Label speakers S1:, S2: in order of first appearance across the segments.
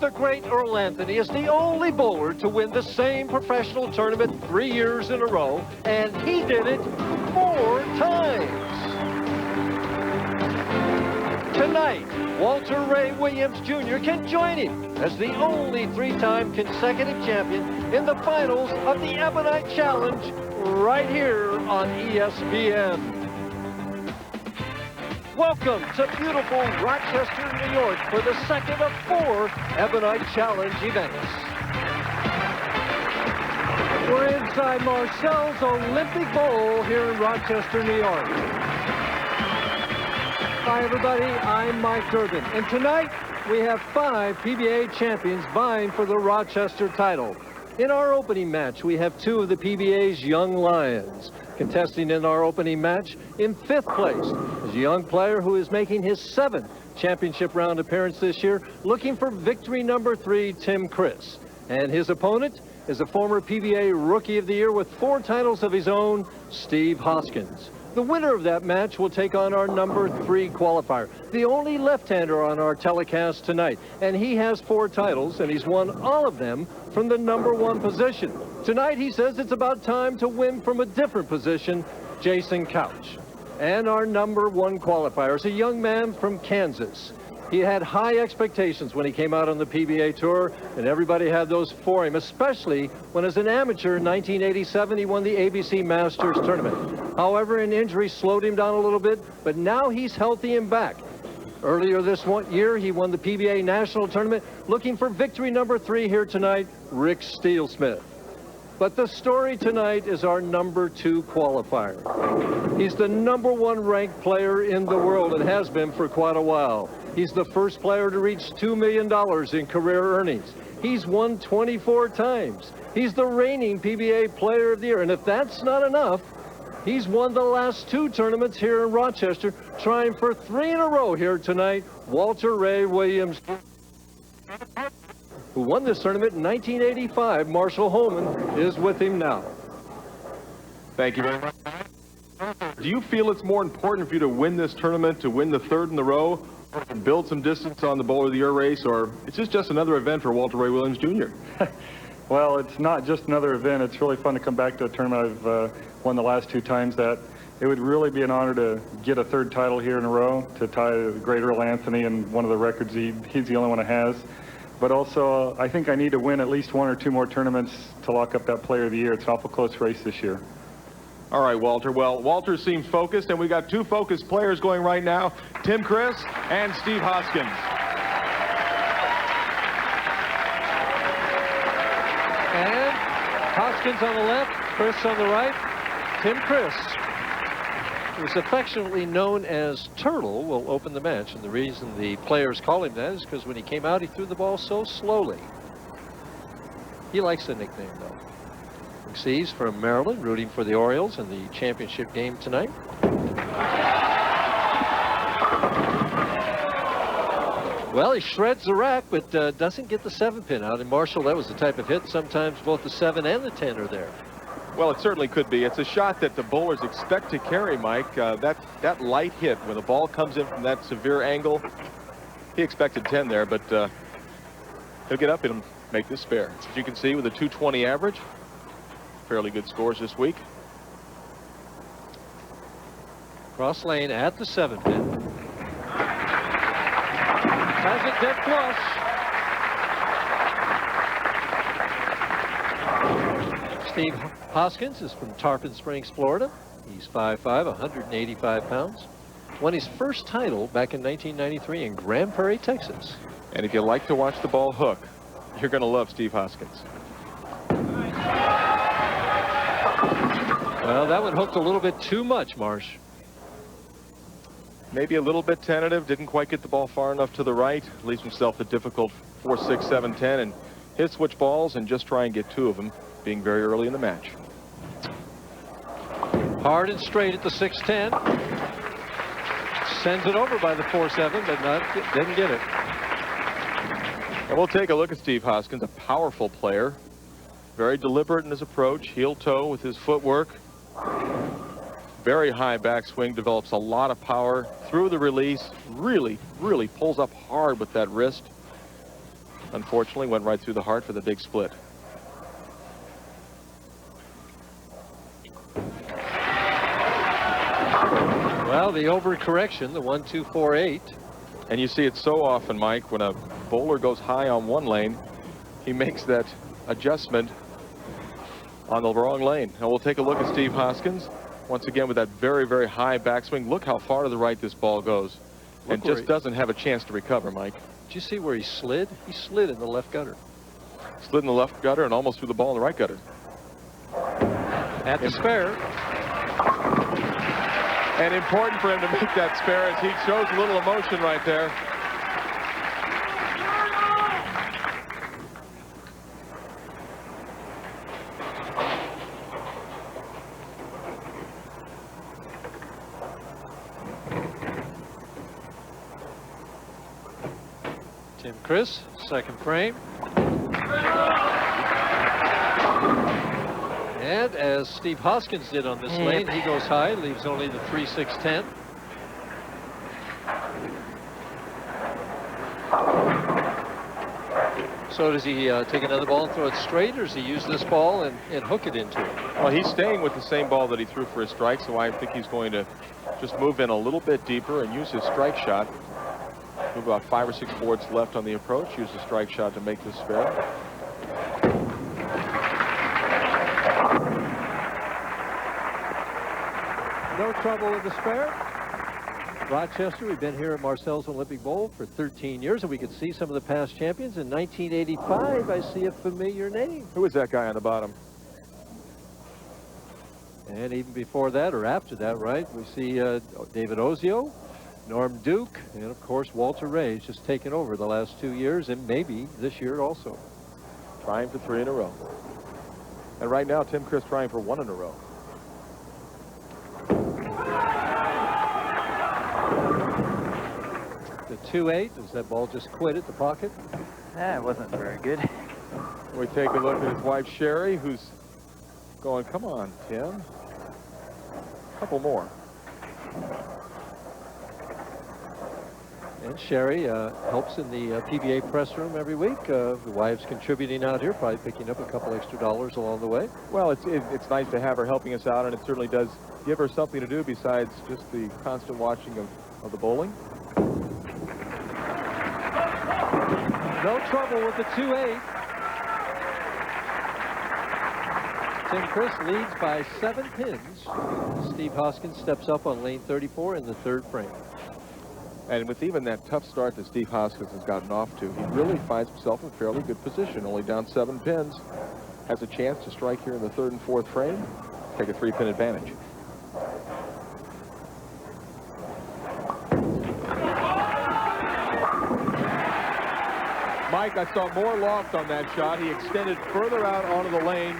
S1: The great Earl Anthony is the only bowler to win the same professional tournament 3 years in a row, and he did it 4 times. Tonight, Walter Ray Williams Jr. can join him as the only 3-time consecutive champion in the finals of the Ebonite Challenge right here on ESPN. Welcome to beautiful Rochester, New York for the second of 4 Ebonite Challenge events. We're inside Marcel's Olympic Bowl here in Rochester, New York. Hi everybody, I'm Mike Durbin, and tonight we have 5 PBA champions vying for the Rochester title. In our opening match, we have 2 of the PBA's young lions. Contesting in our opening match in 5th place is a young player who is making his 7th championship round appearance this year, looking for victory number 3, Tim Criss. And his opponent is a former PBA Rookie of the Year with 4 titles of his own, Steve Hoskins. The winner of that match will take on our number 3 qualifier, the only left-hander on our telecast tonight. And he has 4 titles, and he's won all of them from the number 1 position. Tonight, he says it's about time to win from a different position, Jason Couch. And our number 1 qualifier is a young man from Kansas. He had high expectations when he came out on the PBA Tour, and everybody had those for him, especially when as an amateur in 1987, he won the ABC Masters Tournament. However, an injury slowed him down a little bit, but now he's healthy and back. Earlier this year, he won the PBA National Tournament, looking for victory number 3 here tonight, Rick Steelsmith. But the story tonight is our number 2 qualifier. He's the number 1 ranked player in the world and has been for quite a while. He's the first player to reach $2 million in career earnings. He's won 24 times. He's the reigning PBA Player of the Year. And if that's not enough, he's won the last 2 tournaments here in Rochester, trying for 3 in a row here tonight, Walter Ray Williams, who won this tournament in 1985. Marshall Holman is with him now.
S2: Thank you very much. Do you feel it's more important for you to win this tournament, to win the 3rd in the row, and build some distance on the Bowler of the Year race, or it's just another event for Walter Ray Williams Jr.?
S3: Well, it's not just another event. It's really fun to come back to a tournament I've won the last 2 times. That it would really be an honor to get a 3rd title here in a row, to tie the great Earl Anthony and one of the records he's the only one that has. But also, I think I need to win at least 1 or 2 more tournaments to lock up that Player of the Year. It's an awful close race this year.
S2: All right, Walter. Well, Walter seems focused, and we got 2 focused players going right now, Tim Criss and Steve Hoskins.
S1: And Hoskins on the left, Criss on the right. Tim Criss, who's affectionately known as Turtle, will open the match. And the reason the players call him that is because when he came out, he threw the ball so slowly. He likes the nickname, though. He's from Maryland, rooting for the Orioles in the championship game tonight. Well, he shreds the rack, but doesn't get the 7-pin out. And Marshall, that was the type of hit. Sometimes both the 7 and the 10 are there.
S2: Well, it certainly could be. It's a shot that the bowlers expect to carry, Mike. That light hit, when the ball comes in from that severe angle, he expected 10 there, but he'll get up and make this spare. As you can see, with a 220 average, fairly good scores this week.
S1: Cross lane at the 7-pin. Has it dead flush. Steve Hoskins is from Tarpon Springs, Florida. He's 5'5", 185 pounds. Won his first title back in 1993 in Grand Prairie, Texas.
S2: And if you like to watch the ball hook, you're going to love Steve Hoskins.
S1: Well, that one hooked a little bit too much, Marsh.
S2: Maybe a little bit tentative, didn't quite get the ball far enough to the right, leaves himself a difficult 4, 6, 7, 10, and he'll switch balls and just try and get 2 of them, being very early in the match.
S1: Hard and straight at the 6-10. Sends it over by the 4-7, but didn't get it.
S2: And we'll take a look at Steve Hoskins, a powerful player, very deliberate in his approach, heel toe with his footwork. Very high backswing, develops a lot of power through the release, really pulls up hard with that wrist. Unfortunately, went right through the heart for the big split.
S1: Well, the overcorrection, the 1-2-4-8.
S2: And you see it so often, Mike, when a bowler goes high on one lane, he makes that adjustment on the wrong lane. Now we'll take a look at Steve Hoskins once again with that very, very high backswing. Look how far to the right this ball goes, and just doesn't have a chance to recover, Mike.
S1: Did you see where he slid? He slid in the left gutter.
S2: Slid in the left gutter and almost threw the ball in the right gutter.
S1: At the spare.
S2: And important for him to make that spare as he shows a little emotion right there.
S1: Criss, second frame. And as Steve Hoskins did on this lane, he goes high, leaves only the 3-6-10. So does he take another ball and throw it straight, or does he use this ball and hook it into it?
S2: Well, he's staying with the same ball that he threw for his strike, so I think he's going to just move in a little bit deeper and use his strike shot. Move about 5 or 6 boards left on the approach. Use the strike shot to make this spare.
S1: No trouble with the spare. Rochester, we've been here at Marcel's Olympic Bowl for 13 years, and we could see some of the past champions. In 1985, I see a familiar name.
S2: Who is that guy on the bottom?
S1: And even before that, or after that, right, we see David Ozio, Norm Duke, and of course Walter Ray's just taken over the last 2 years, and maybe this year also.
S2: Trying for 3 in a row. And right now, Tim Criss trying for 1 in a row.
S1: The 2-8, does that ball just quit at the pocket?
S4: It wasn't very good.
S2: We take a look at his wife, Sherry, who's going, come on, Tim. A couple more.
S1: And Sherry helps in the PBA press room every week. The wife's contributing out here, probably picking up a couple extra dollars along the way.
S2: Well, it's nice to have her helping us out, and it certainly does give her something to do besides just the constant watching of the bowling.
S1: No trouble with the 2-8. Tim Criss leads by 7 pins. Steve Hoskins steps up on lane 34 in the 3rd frame.
S2: And with even that tough start that Steve Hoskins has gotten off to, he really finds himself in fairly good position. Only down 7 pins. Has a chance to strike here in the 3rd and 4th frame. Take a 3-pin advantage. Mike, I saw more loft on that shot. He extended further out onto the lane.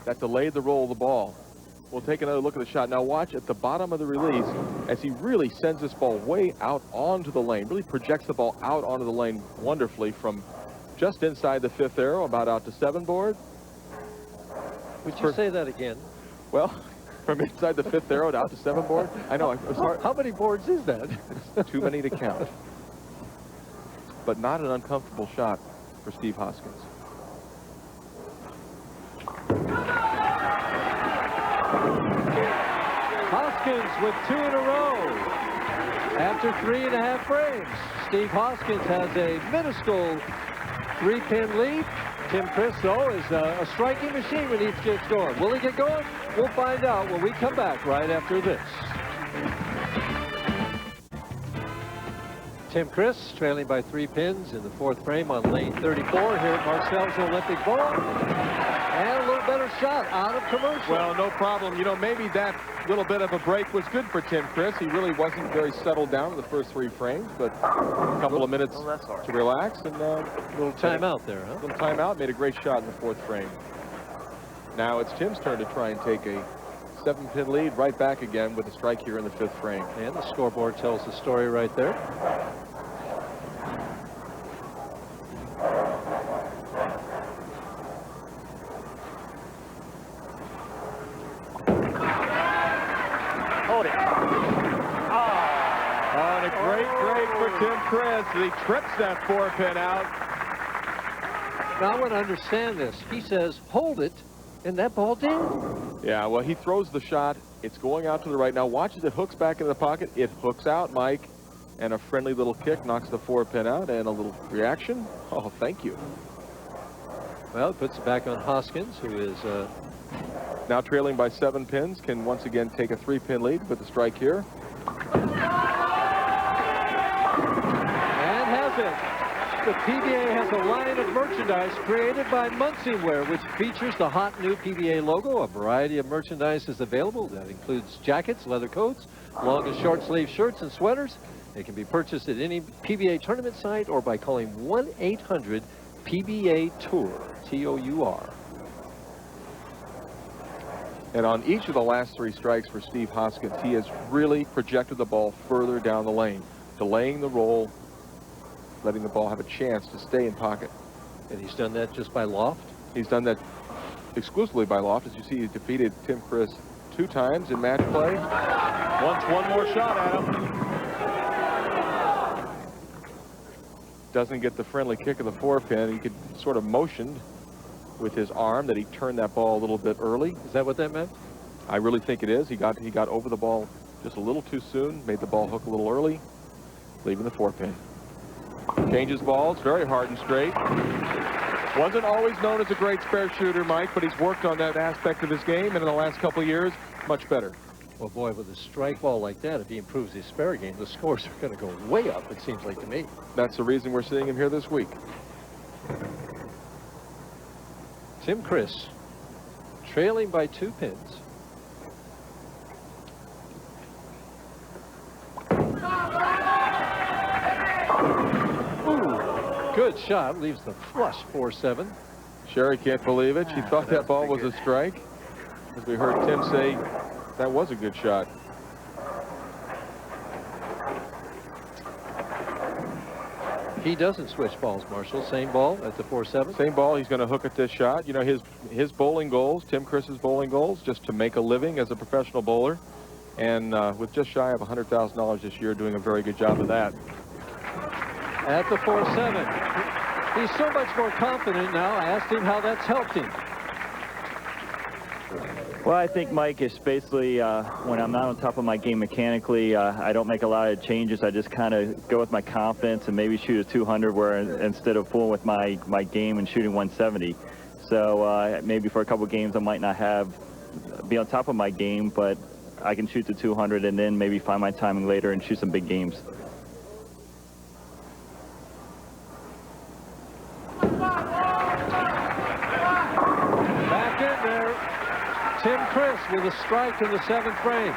S2: That delayed the roll of the ball. We'll take another look at the shot. Now watch at the bottom of the release as he really sends this ball way out onto the lane. Really projects the ball out onto the lane wonderfully from just inside the 5th arrow, about out to 7 board.
S1: Would you say that again?
S2: Well, from inside the 5th arrow to out to 7 board. I know.
S1: How many boards is that?
S2: It's too many to count. But not an uncomfortable shot for Steve Hoskins.
S1: Hoskins with 2 in a row. After 3.5 frames, Steve Hoskins has a minuscule 3-pin lead. Tim Criss, though, is a striking machine when he gets going. Will he get going? We'll find out when we come back right after this. Tim Criss trailing by 3 pins in the 4th frame on lane 34 here at Marcel's Olympic Bowl. And a little better shot out of commercial.
S2: Well, no problem. You know, maybe that little bit of a break was good for Tim Criss. He really wasn't very settled down in the first 3 frames, but a couple of minutes to relax and a
S1: little timeout there, huh?
S2: Little timeout, made a great shot in the 4th frame. Now it's Tim's turn to try and take a 7-pin lead right back again with a strike here in the 5th frame.
S1: And the scoreboard tells the story right there.
S2: Hold it. Oh, and a great break for Tim Criss. He trips that 4-pin out.
S1: Now I want to understand this. He says, hold it, and that ball did.
S2: Yeah, well, he throws the shot. It's going out to the right. Now watch as it hooks back into the pocket. It hooks out, Mike, and a friendly little kick knocks the 4-pin out, and a little reaction. Oh, thank you.
S1: Well, it puts it back on Hoskins, who is
S2: now trailing by 7 pins, can once again take a 3-pin lead with the strike here.
S1: And has it. The PBA has a line of merchandise created by Munsingwear, which features the hot new PBA logo. A variety of merchandise is available. That includes jackets, leather coats, long and short sleeve shirts and sweaters. It can be purchased at any PBA tournament site or by calling 1-800-PBA-TOUR, T-O-U-R.
S2: And on each of the last 3 strikes for Steve Hoskins, he has really projected the ball further down the lane, delaying the roll, letting the ball have a chance to stay in pocket.
S1: And he's done that just by loft?
S2: He's done that exclusively by loft. As you see, he defeated Tim Criss 2 times in match play. Wants one more shot at him. Doesn't get the friendly kick of the 4-pin. He could sort of motioned with his arm that he turned that ball a little bit early.
S1: Is that what that meant?
S2: I really think it is. He got over the ball just a little too soon, made the ball hook a little early, leaving the 4-pin. Changes balls, very hard and straight. Wasn't always known as a great spare shooter, Mike, but he's worked on that aspect of his game, and in the last couple of years, much better.
S1: Well, boy, with a strike ball like that, if he improves his spare game, the scores are going to go way up, it seems like to me.
S2: That's the reason we're seeing him here this week.
S1: Tim Criss, trailing by 2 pins. Ooh, good shot, leaves the flush 4-7.
S2: Sherry can't believe it. She thought that ball was a strike. As we heard Tim say, that was a good shot.
S1: He doesn't switch balls, Marshall. Same ball at the 4-7.
S2: Same ball. He's going to hook at this shot. You know, his bowling goals, Tim Criss's bowling goals, just to make a living as a professional bowler. And with just shy of $100,000 this year, doing a very good job of that.
S1: At the 4-7. He's so much more confident now. I asked him how that's helped him.
S4: Well, I think, Mike, is basically when I'm not on top of my game mechanically, I don't make a lot of changes. I just kind of go with my confidence and maybe shoot a 200 where instead of fooling with my game and shooting 170. So maybe for a couple games I might not be on top of my game, but I can shoot the 200 and then maybe find my timing later and shoot some big games.
S1: Back in there. Tim Criss with a strike in the 7th frame.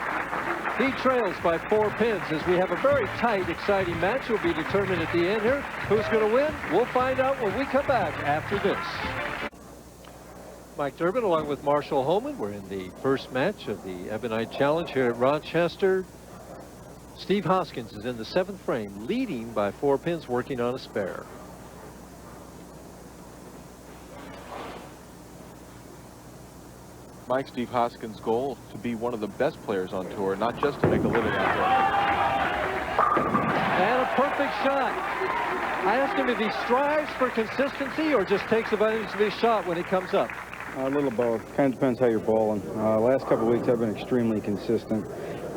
S1: He trails by 4 pins as we have a very tight, exciting match. Will be determined at the end here. Who's going to win? We'll find out when we come back after this. Mike Durbin along with Marshall Holman. We're in the first match of the Ebonite Challenge here at Rochester. Steve Hoskins is in the 7th frame, leading by 4 pins, working on a spare.
S2: Mike, Steve Hoskins' goal to be one of the best players on tour, not just to make a living out there.
S1: And a perfect shot. I asked him if he strives for consistency or just takes advantage of his shot when he comes up.
S5: A little both. Kind of depends how you're bowling. Last couple of weeks I've been extremely consistent.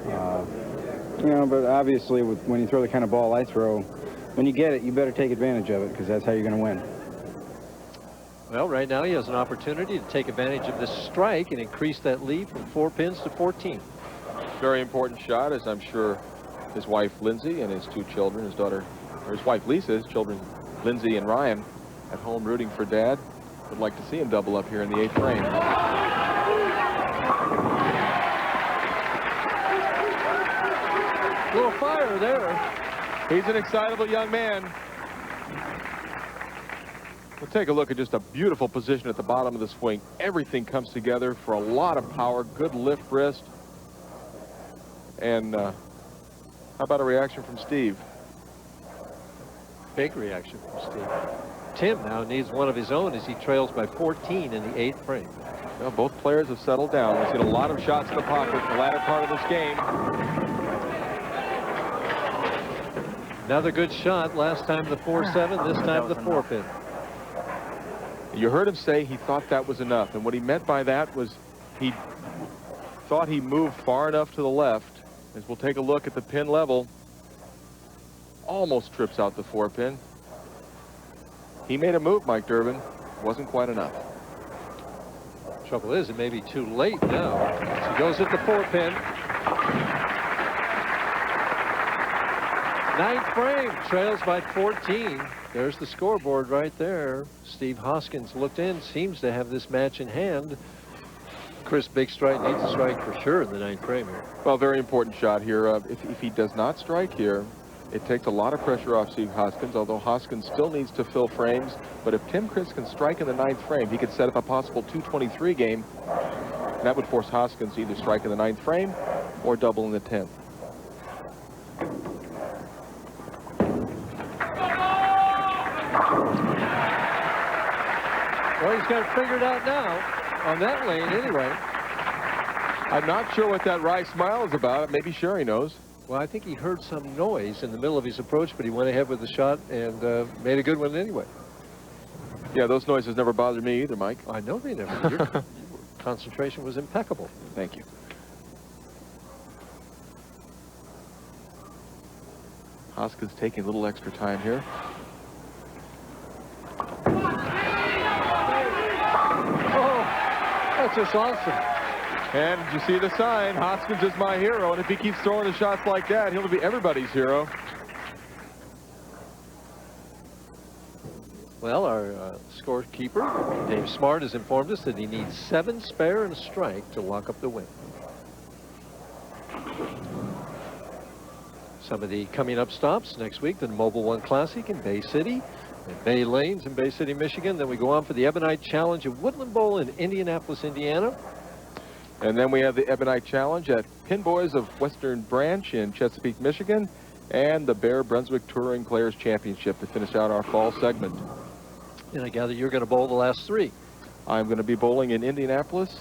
S5: You know, but obviously when you throw the kind of ball I throw, when you get it, you better take advantage of it because that's how you're going to win.
S1: Well, right now he has an opportunity to take advantage of this strike and increase that lead from 4 pins to 14.
S2: Very important shot, as I'm sure his wife Lindsay and his 2 children, his daughter, or his wife Lisa, his children Lindsay and Ryan, at home rooting for Dad, would like to see him double up here in the 8th frame.
S1: A little fire there.
S2: He's an excitable young man. We'll take a look at just a beautiful position at the bottom of the swing. Everything comes together for a lot of power, good lift wrist. And how about a reaction from Steve?
S1: Big reaction from Steve. Tim now needs one of his own as he trails by 14 in the 8th frame.
S2: Well, both players have settled down. We've seen a lot of shots in the pocket in the latter part of this game.
S1: Another good shot. Last time the 4-7, this time the 4-pin.
S2: You heard him say he thought that was enough, and what he meant by that was he thought he moved far enough to the left. As we'll take a look at the pin level, almost trips out the 4-pin. He made a move, Mike Durbin. Wasn't quite enough.
S1: Trouble is, it may be too late now. So he goes at the 4-pin. 9th frame, trails by 14. There's the scoreboard right there. Steve Hoskins looked in, seems to have this match in hand. Criss Big Strike needs a strike for sure in the 9th frame here.
S2: Well, very important shot here. If he does not strike here, it takes a lot of pressure off Steve Hoskins, although Hoskins still needs to fill frames. But if Tim Criss can strike in the 9th frame, he could set up a possible 223 game. And that would force Hoskins to either strike in the 9th frame or double in the 10th.
S1: Well, he's got it figured out now on that lane anyway.
S2: I'm not sure what that wry smile is about. Maybe Sherry knows.
S1: Well, I think he heard some noise in the middle of his approach, but he went ahead with the shot and made a good one anyway.
S2: Yeah, those noises never bothered me either, Mike.
S1: I know they never. Your concentration was impeccable.
S2: Thank you. Hoskins taking a little extra time here.
S1: Oh, that's just awesome.
S2: And did you see the sign? Hoskins is my hero, and if he keeps throwing the shots like that, he'll be everybody's hero.
S1: Well, our scorekeeper, Dave Smart, has informed us that he needs 7 spare and a strike to lock up the win. Some of the coming up stops next week, the Mobile One Classic in Bay City, and Bay Lanes in Bay City, Michigan. Then we go on for the Ebonite Challenge at Woodland Bowl in Indianapolis, Indiana.
S2: And then we have the Ebonite Challenge at Pinboys of Western Branch in Chesapeake, Michigan, and the Bear Brunswick Touring Players Championship to finish out our fall segment.
S1: And I gather you're going to bowl the last 3.
S2: I'm going to be bowling in Indianapolis,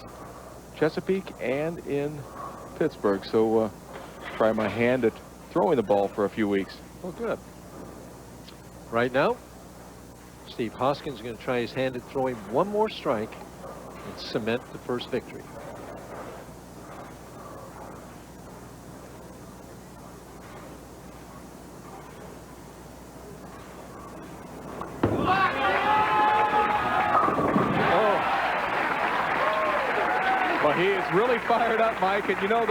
S2: Chesapeake, and in Pittsburgh. So try my hand at throwing the ball for a few weeks.
S1: Oh, good. Right now, Steve Hoskins is going to try his hand at throwing one more strike and cement the first victory.
S2: Well, he is really fired up, Mike, and you know,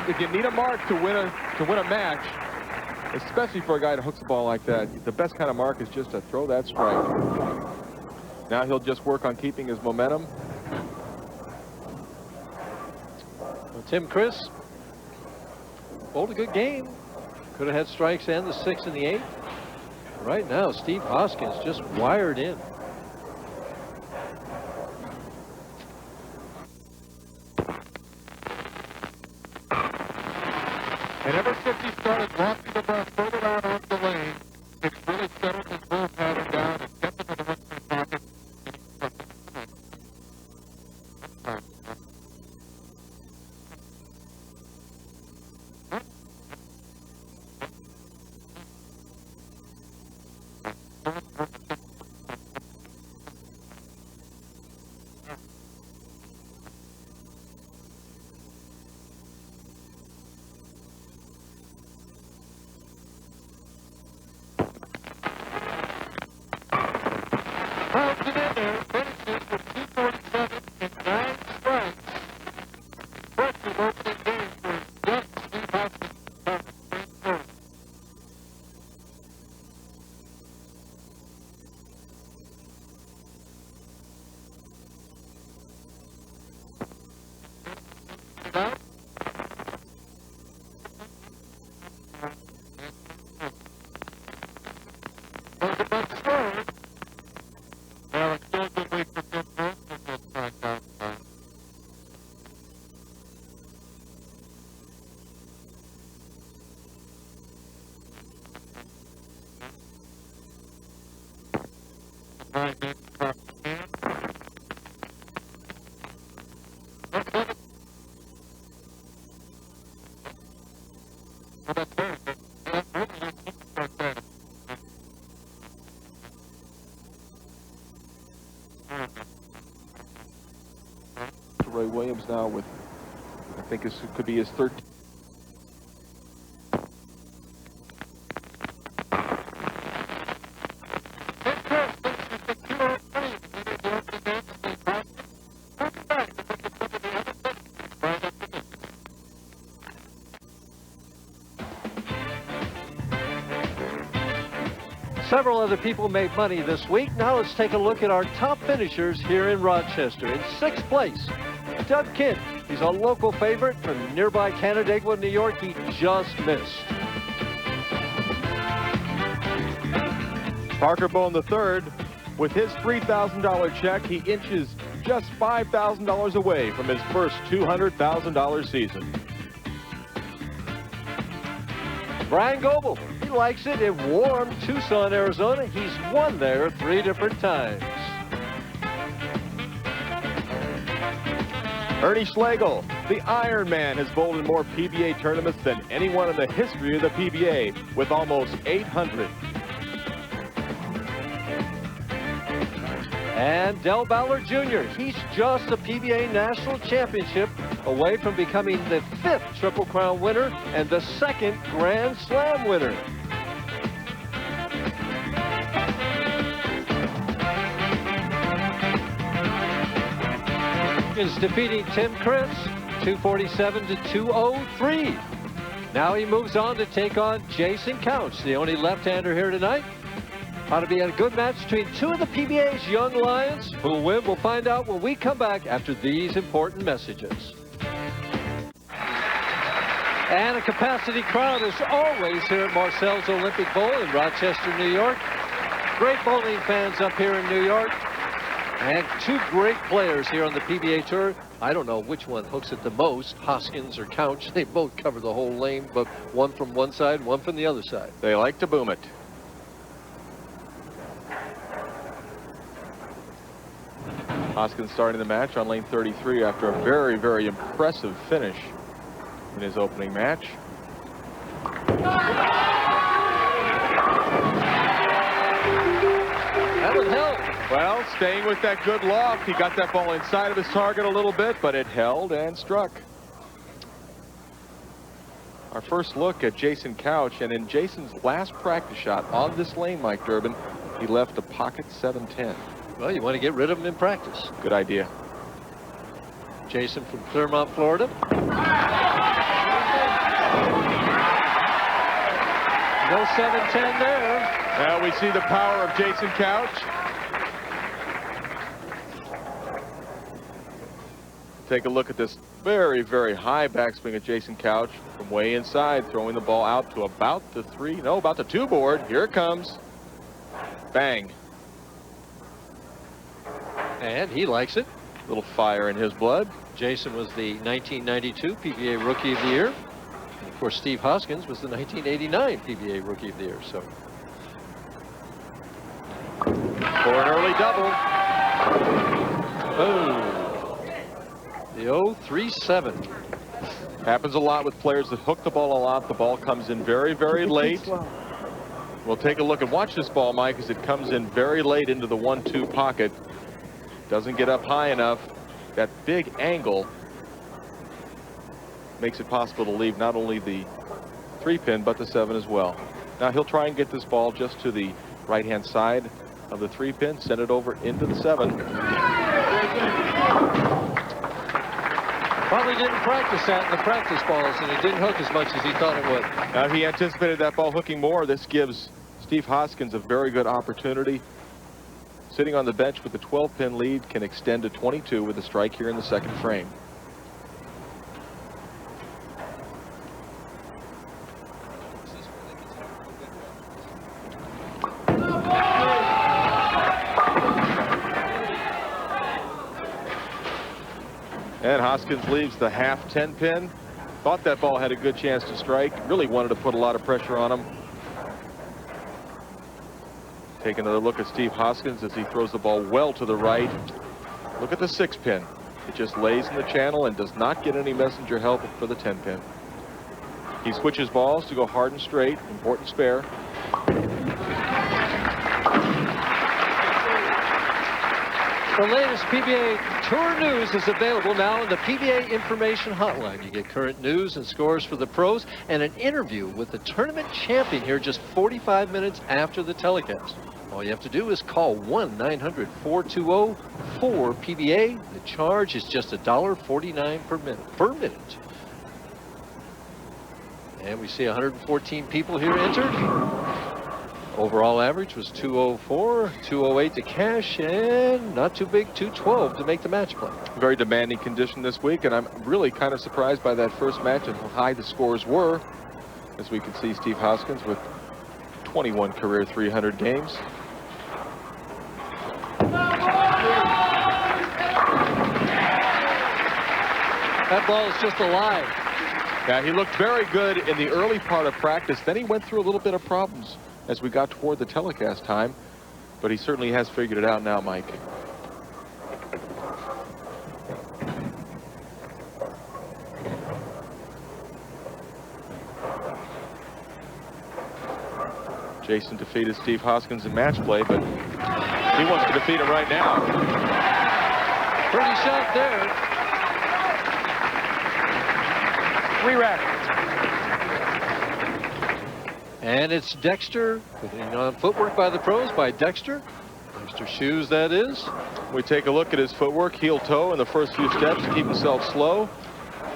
S2: if you need a mark to win a match, especially for a guy that hooks the ball like that, the best kind of mark is just to throw that strike. Now he'll just work on keeping his momentum.
S1: Well, Tim Criss bowled a good game. Could have had strikes and the 6 and the 8. Right now, Steve Hoskins just wired in.
S6: And ever since he started walking the ball further out on the lane, it's really settled his ball pattern down and kept him in the western pocket.
S2: Roy Williams now with, I think this could be his 13th.
S1: Several other people made money this week. Now let's take a look at our top finishers here in Rochester. In 6th place, Doug Kidd. He's a local favorite from nearby Canandaigua, New York. He just missed.
S2: Parker Bone III, with his $3,000 check, he inches just $5,000 away from his first $200,000 season.
S1: Brian Goebel, he likes it in warm Tucson, Arizona. He's won there 3 different times.
S2: Ernie Schlegel, the Iron Man, has bowled in more PBA tournaments than anyone in the history of the PBA, with almost 800.
S1: And Del Ballard Jr., he's just a PBA National Championship away from becoming the 5th Triple Crown winner and the 2nd Grand Slam winner. Is defeating Tim Criss, 247 to 203. Now he moves on to take on Jason Couch, the only left-hander here tonight. Ought to be a good match between 2 of the PBA's young lions. Who'll win, we'll find out when we come back after these important messages. And a capacity crowd is always here at Marcel's Olympic Bowl in Rochester, New York. Great bowling fans up here in New York. And 2 great players here on the PBA Tour. I don't know which one hooks it the most, Hoskins or Couch. They both cover the whole lane, but one from one side, one from the other side.
S2: They like to boom it. Hoskins starting the match on lane 33 after a very, very impressive finish in his opening match.
S1: That would help.
S2: Well, staying with that good loft, he got that ball inside of his target a little bit, but it held and struck. Our first look at Jason Couch, and in Jason's last practice shot on this lane, Mike Durbin, he left a pocket 710.
S1: Well, you want to get rid of him in practice.
S2: Good idea.
S1: Jason from Clermont, Florida. No 710 there.
S2: Now we see the power of Jason Couch. Take a look at this very, very high backswing of Jason Couch from way inside, throwing the ball out to about the 2 board. Here it comes. Bang.
S1: And he likes it.
S2: A little fire in his blood.
S1: Jason was the 1992 PBA Rookie of the Year. And of course, Steve Hoskins was the 1989 PBA Rookie of the Year. So,
S2: for an early double.
S1: oh, the 0-3-7.
S2: Happens a lot with players that hook the ball a lot. The ball comes in very, very late. We'll take a look and watch this ball, Mike, as it comes in very late into the 1-2 pocket. Doesn't get up high enough. That big angle makes it possible to leave not only the 3-pin, but the 7 as well. Now he'll try and get this ball just to the right-hand side of the 3-pin, send it over into the 7.
S1: Probably didn't practice that in the practice balls, and it didn't hook as much as he thought it would.
S2: Now he anticipated that ball hooking more. This gives Steve Hoskins a very good opportunity. Sitting on the bench with the 12-pin lead, can extend to 22 with a strike here in the 2nd frame. And Hoskins leaves the half 10-pin. Thought that ball had a good chance to strike. Really wanted to put a lot of pressure on him. Take another look at Steve Hoskins as he throws the ball well to the right. Look at the 6-pin. It just lays in the channel and does not get any messenger help for the 10-pin. He switches balls to go hard and straight. Important spare.
S1: The latest PBA Tour news is available now in the PBA Information Hotline. You get current news and scores for the pros and an interview with the tournament champion here just 45 minutes after the telecast. All you have to do is call 1-900-420-4PBA. The charge is just $1.49 per minute. And we see 114 people here entered. Overall average was 204, 208 to cash, and not too big, 212 to make the match play.
S2: Very demanding condition this week, and I'm really kind of surprised by that first match and how high the scores were. As we can see, Steve Hoskins with 21 career 300 games.
S1: That ball is just alive.
S2: Yeah, he looked very good in the early part of practice. Then he went through a little bit of problems as we got toward the telecast time, but he certainly has figured it out now, Mike. Jason defeated Steve Hoskins in match play, but he wants to defeat him right now.
S1: Pretty shot there.
S7: 3 rackets.
S1: And it's Dexter, footwork by the pros, by Dexter. Dexter shoes, that is.
S2: We take a look at his footwork, heel toe in the first few steps to keep himself slow.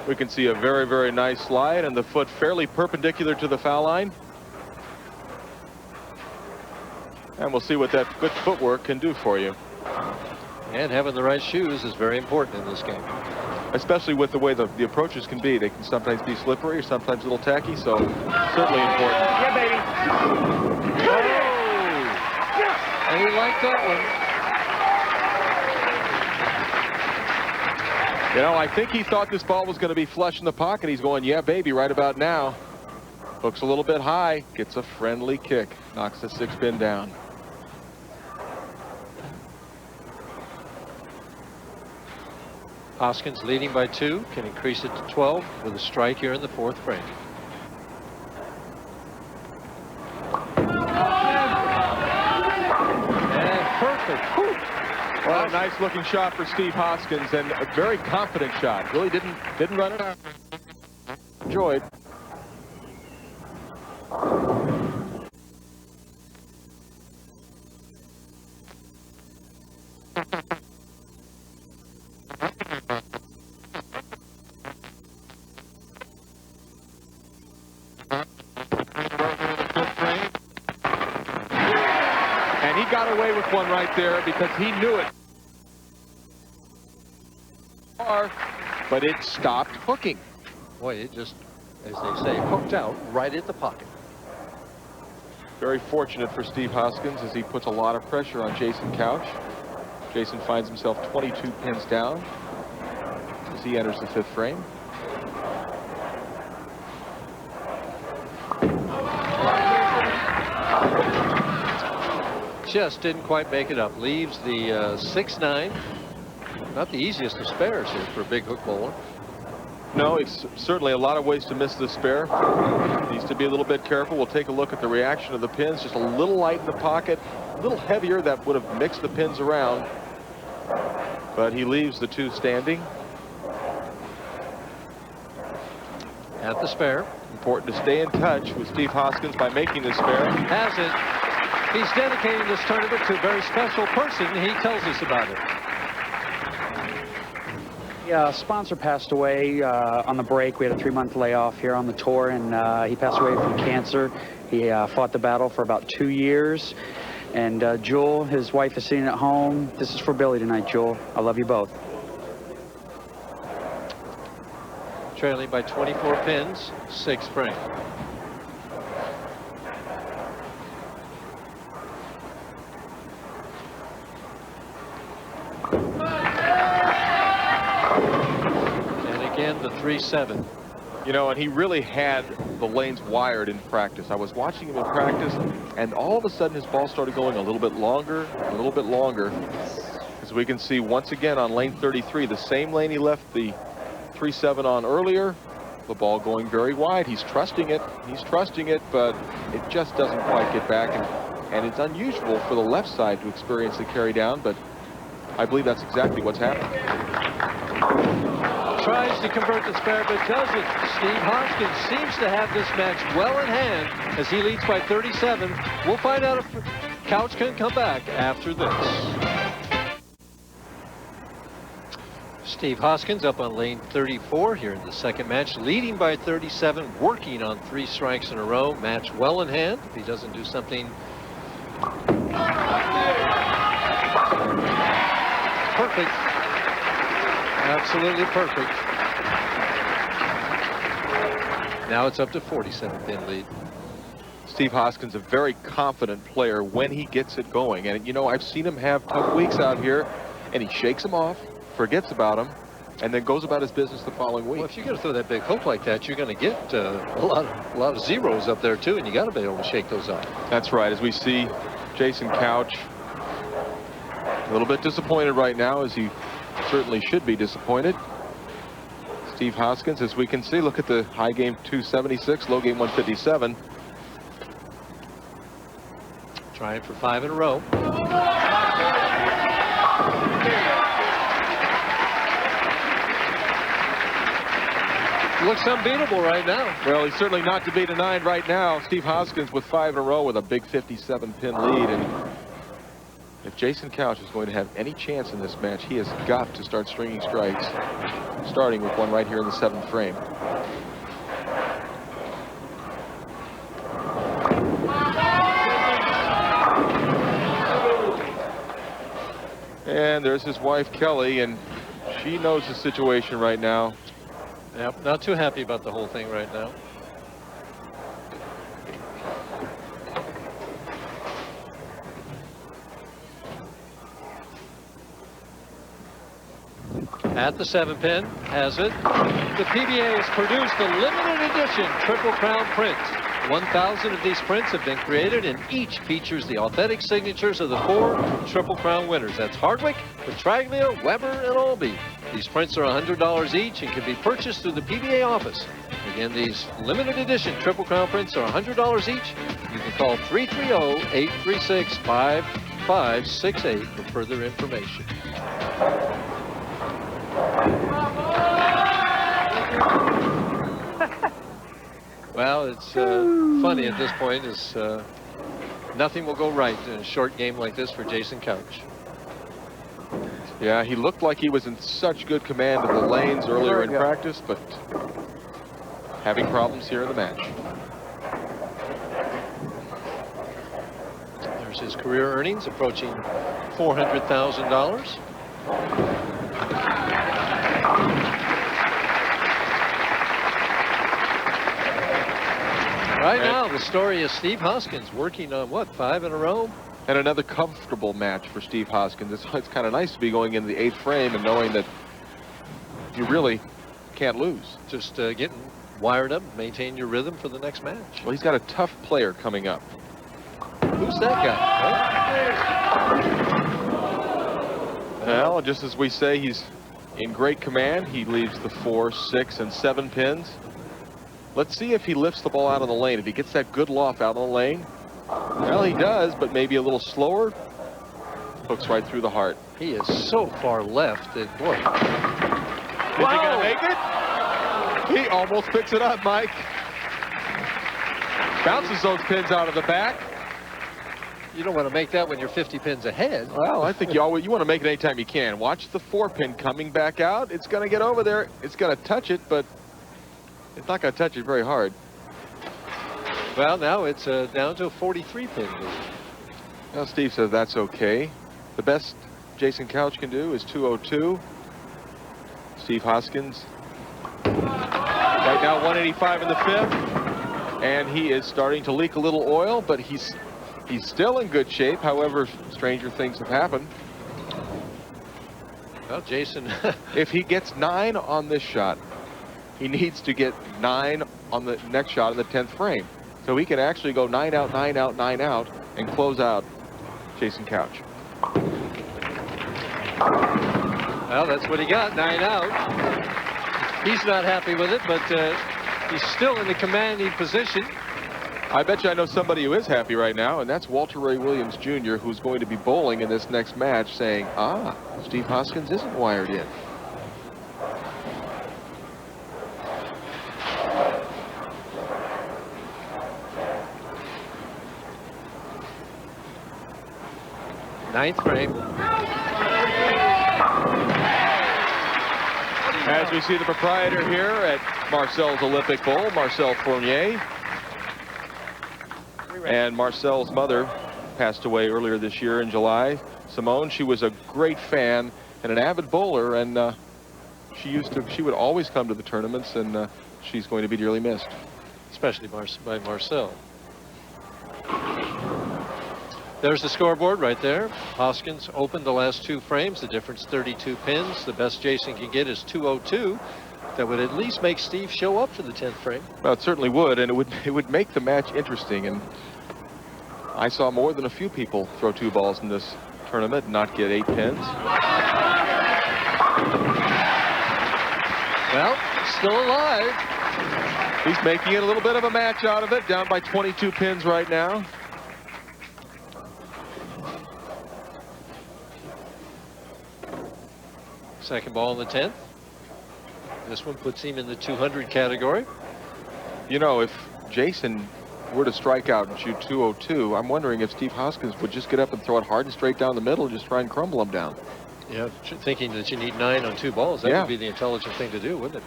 S2: We can see a very, very nice slide and the foot fairly perpendicular to the foul line. And we'll see what that good footwork can do for you.
S1: And having the right shoes is very important in this game.
S2: Especially with the way the approaches can be. They can sometimes be slippery or sometimes a little tacky, so certainly important.
S7: Yeah, baby.
S1: Oh! And he liked that one.
S2: You know, I think he thought this ball was going to be flush in the pocket. He's going, yeah, baby, right about now. Hooks a little bit high, gets a friendly kick, knocks the 6-pin down.
S1: Hoskins leading by 2, can increase it to 12 with a strike here in the 4th frame. And perfect. Whew.
S2: Well, a nice looking shot for Steve Hoskins, and a very confident shot. Really didn't run it out. Enjoyed. And he got away with one right there because he knew it. But it stopped hooking.
S1: Boy, it just, as they say, hooked out right at the pocket.
S2: Very fortunate for Steve Hoskins as he puts a lot of pressure on Jason Couch. Jason finds himself 22 pins down as he enters the 5th frame.
S1: Just didn't quite make it up. Leaves the 6-9. Not the easiest of spares here for a big hook bowler.
S2: No, it's certainly a lot of ways to miss the spare. Needs to be a little bit careful. We'll take a look at the reaction of the pins. Just a little light in the pocket, a little heavier. That would have mixed the pins around. But he leaves the 2 standing.
S1: At the spare.
S2: Important to stay in touch with Steve Hoskins by making the spare.
S1: Has it. He's dedicating this tournament to a very special person. He tells us about it.
S7: Yeah, sponsor passed away on the break. We had a 3-month layoff here on the tour, and he passed away from cancer. He fought the battle for about 2 years. And Jewel, his wife, is sitting at home. This is for Billy tonight, Jewel. I love you both.
S1: Trailing by 24 pins, 6th frame. The 3-7.
S2: You know, and he really had the lanes wired in practice. I was watching him in practice, and all of a sudden his ball started going a little bit longer, a little bit longer. As we can see once again on lane 33, the same lane he left the 3-7 on earlier, the ball going very wide. He's trusting it, but it just doesn't quite get back. And it's unusual for the left side to experience the carry down, but I believe that's exactly what's happened.
S1: Tries to convert the spare, but doesn't. Steve Hoskins seems to have this match well in hand as he leads by 37. We'll find out if Couch can come back after this. Steve Hoskins up on lane 34 here in the second match, leading by 37, working on 3 strikes in a row. Match well in hand. If he doesn't do something perfect, absolutely perfect. Now it's up to 47-pin lead.
S2: Steve Hoskins, a very confident player when he gets it going. And, you know, I've seen him have tough weeks out here, and he shakes them off, forgets about them, and then goes about his business the following week.
S1: Well, if you're going to throw that big hook like that, you're going to get a lot of zeros up there, too, and you got to be able to shake those off.
S2: That's right. As we see Jason Couch a little bit disappointed right now, as he certainly should be disappointed. Steve Hoskins, as we can see, look at the high game 276, low game 157.
S1: Trying for 5 in a row. Looks unbeatable right now.
S2: Well, he's certainly not to be denied right now. Steve Hoskins with 5 in a row with a big 57-pin lead. And if Jason Couch is going to have any chance in this match, he has got to start stringing strikes, starting with one right here in the 7th frame. And there's his wife, Kelly, and she knows the situation right now.
S1: Yep, not too happy about the whole thing right now. At the 7-pin, has it. The PBA has produced a limited edition Triple Crown print. 1,000 of these prints have been created, and each features the authentic signatures of the 4 Triple Crown winners. That's Hardwick, Petraglia, Weber, and Albee. These prints are $100 each and can be purchased through the PBA office. Again, these limited edition Triple Crown prints are $100 each. You can call 330-836-5568 for further information. Well, it's funny at this point is nothing will go right in a short game like this for Jason Couch.
S2: Yeah, he looked like he was in such good command of the lanes earlier in practice, but having problems here in the match.
S1: There's his career earnings approaching $400,000. Right now, the story is Steve Hoskins working on, what, 5 in a row?
S2: And another comfortable match for Steve Hoskins. It's kind of nice to be going into the 8th frame and knowing that you really can't lose.
S1: Just getting wired up, maintain your rhythm for the next match.
S2: Well, he's got a tough player coming up.
S1: Who's that guy?
S2: Well, just as we say, he's in great command. He leaves the 4, 6, and 7 pins. Let's see if he lifts the ball out of the lane. If he gets that good loft out of the lane, well, he does, but maybe a little slower. Hooks right through the heart.
S1: He is so far left that, boy.
S2: Is he gonna make it? He almost picks it up, Mike. Bounces those pins out of the back.
S1: You don't want to make that when you're 50 pins ahead.
S2: Well, I think you want to make it anytime you can. Watch the 4-pin coming back out. It's going to get over there. It's going to touch it, but it's not going to touch it very hard.
S1: Well, now it's down to a 43-pin lead.
S2: Well, Steve says that's okay. The best Jason Couch can do is 202. Steve Hoskins right now 185 in the 5th, and he is starting to leak a little oil, but he's still in good shape. However, stranger things have happened.
S1: Well, Jason,
S2: if he gets 9 on this shot, he needs to get 9 on the next shot in the 10th frame. So he can actually go 9 out, 9 out, 9 out, and close out Jason Couch.
S1: Well, that's what he got, 9 out. He's not happy with it, but he's still in the commanding position.
S2: I bet you I know somebody who is happy right now, and that's Walter Ray Williams Jr., who's going to be bowling in this next match, saying, ah, Steve Hoskins isn't wired in.
S1: Ninth frame.
S2: As we see the proprietor here at Marcel's Olympic Bowl, Marcel Fournier. And Marcel's mother passed away earlier this year in July. Simone, she was a great fan and an avid bowler, and she would always come to the tournaments, and she's going to be dearly missed.
S1: Especially by Marcel. There's the scoreboard right there. Hoskins opened the last 2 frames. The difference 32 pins. The best Jason can get is 202. That would at least make Steve show up for the 10th frame.
S2: Well, it certainly would, and it would make the match interesting. And I saw more than a few people throw 2 balls in this tournament and not get 8 pins.
S1: Well, still alive.
S2: He's making it a little bit of a match out of it, down by 22 pins right now.
S1: Second ball in the 10th. This one puts him in the 200 category.
S2: You know, if Jason were to strike out and shoot 202, I'm wondering if Steve Hoskins would just get up and throw it hard and straight down the middle, just try and crumble him down.
S1: Yeah, thinking that you need 9 on 2 balls. That would be the intelligent thing to do, wouldn't it?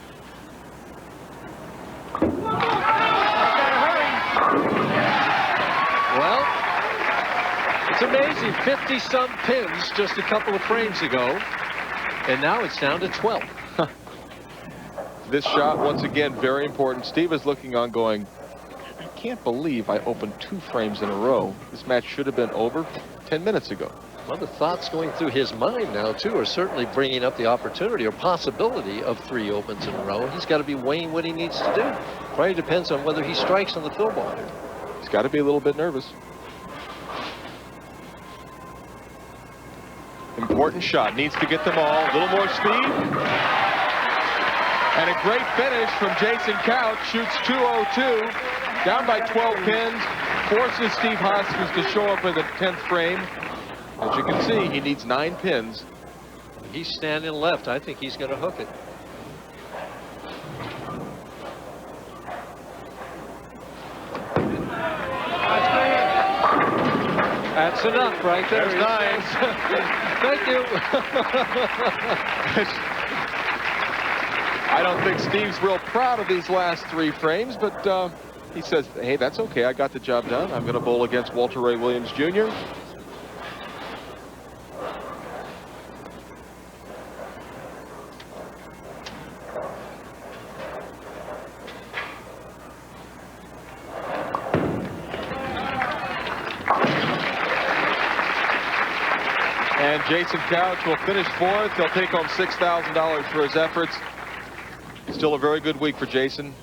S1: Well, it's amazing. 50-some pins just a couple of frames ago. And now it's down to 12.
S2: This shot, once again, very important. Steve is looking on going, I can't believe I opened 2 frames in a row. This match should have been over 10 minutes ago.
S1: Well, the thoughts going through his mind now, too, are certainly bringing up the opportunity or possibility of 3 opens in a row. He's got to be weighing what he needs to do. Probably depends on whether he strikes on the fill ball.
S2: He's got to be a little bit nervous. Important shot. Needs to get them all. A little more speed. And a great finish from Jason Couch. Shoots 202. Down by 12 pins. Forces Steve Hoskins to show up in the 10th frame. As you can see, he needs 9 pins.
S1: He's standing left. I think he's going to hook it. That's enough right there.
S2: There's 9.
S1: Thank you.
S2: I don't think Steve's real proud of these last 3 frames, but he says, hey, that's okay. I got the job done. I'm going to bowl against Walter Ray Williams Jr. And Jason Couch will finish 4th. He'll take home $6,000 for his efforts. Still a very good week for Jason.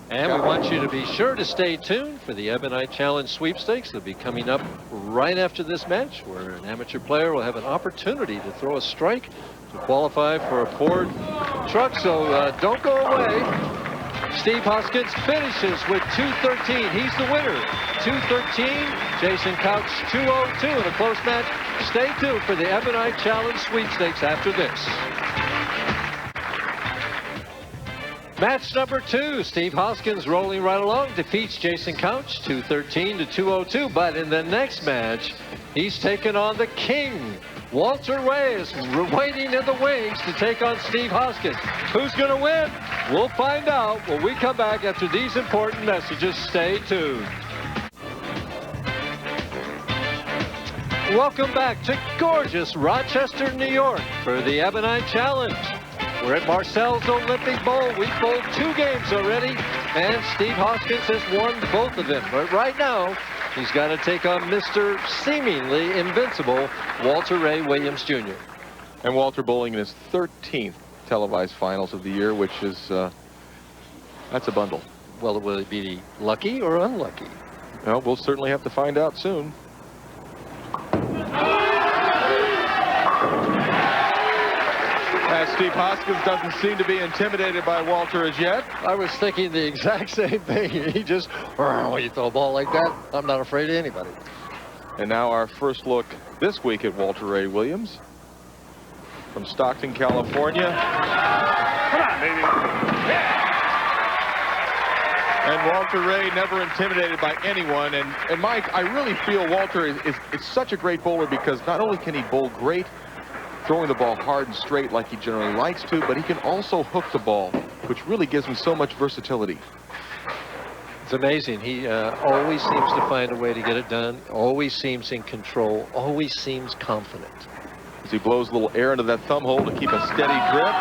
S1: And we want you to be sure to stay tuned for the Ebonite Challenge sweepstakes. They'll be coming up right after this match, where an amateur player will have an opportunity to throw a strike to qualify for a Ford truck. So don't go away. Steve Hoskins finishes with 213. He's the winner. 213. Jason Couch 202 in a close match. Stay tuned for the Ebonite Challenge sweepstakes after this. Match number 2. Steve Hoskins rolling right along, defeats Jason Couch 213 to 202. But in the next match, he's taking on the king. Walter Ray is waiting in the wings to take on Steve Hoskins. Who's going to win? We'll find out when we come back after these important messages. Stay tuned. Welcome back to gorgeous Rochester, New York for the Ebonite Challenge. We're at Marcel's Olympic Bowl. We've bowled 2 games already, and Steve Hoskins has won both of them. But right now, he's got to take on Mr. seemingly invincible Walter Ray Williams Jr.
S2: And Walter bowling in his 13th televised finals of the year, which is, that's a bundle.
S1: Well, will it be lucky or unlucky?
S2: Well, we'll certainly have to find out soon. As Steve Hoskins doesn't seem to be intimidated by Walter as yet.
S1: I was thinking the exact same thing. He just, when you throw a ball like that, I'm not afraid of anybody.
S2: And now our first look this week at Walter Ray Williams from Stockton, California.
S3: Come on, baby.
S2: And Walter Ray never intimidated by anyone. And Mike, I really feel Walter is such a great bowler because not only can he bowl great, throwing the ball hard and straight like he generally likes to, but he can also hook the ball, which really gives him so much versatility.
S1: It's amazing. He always seems to find a way to get it done, always seems in control, always seems confident.
S2: As he blows a little air into that thumb hole to keep a steady grip.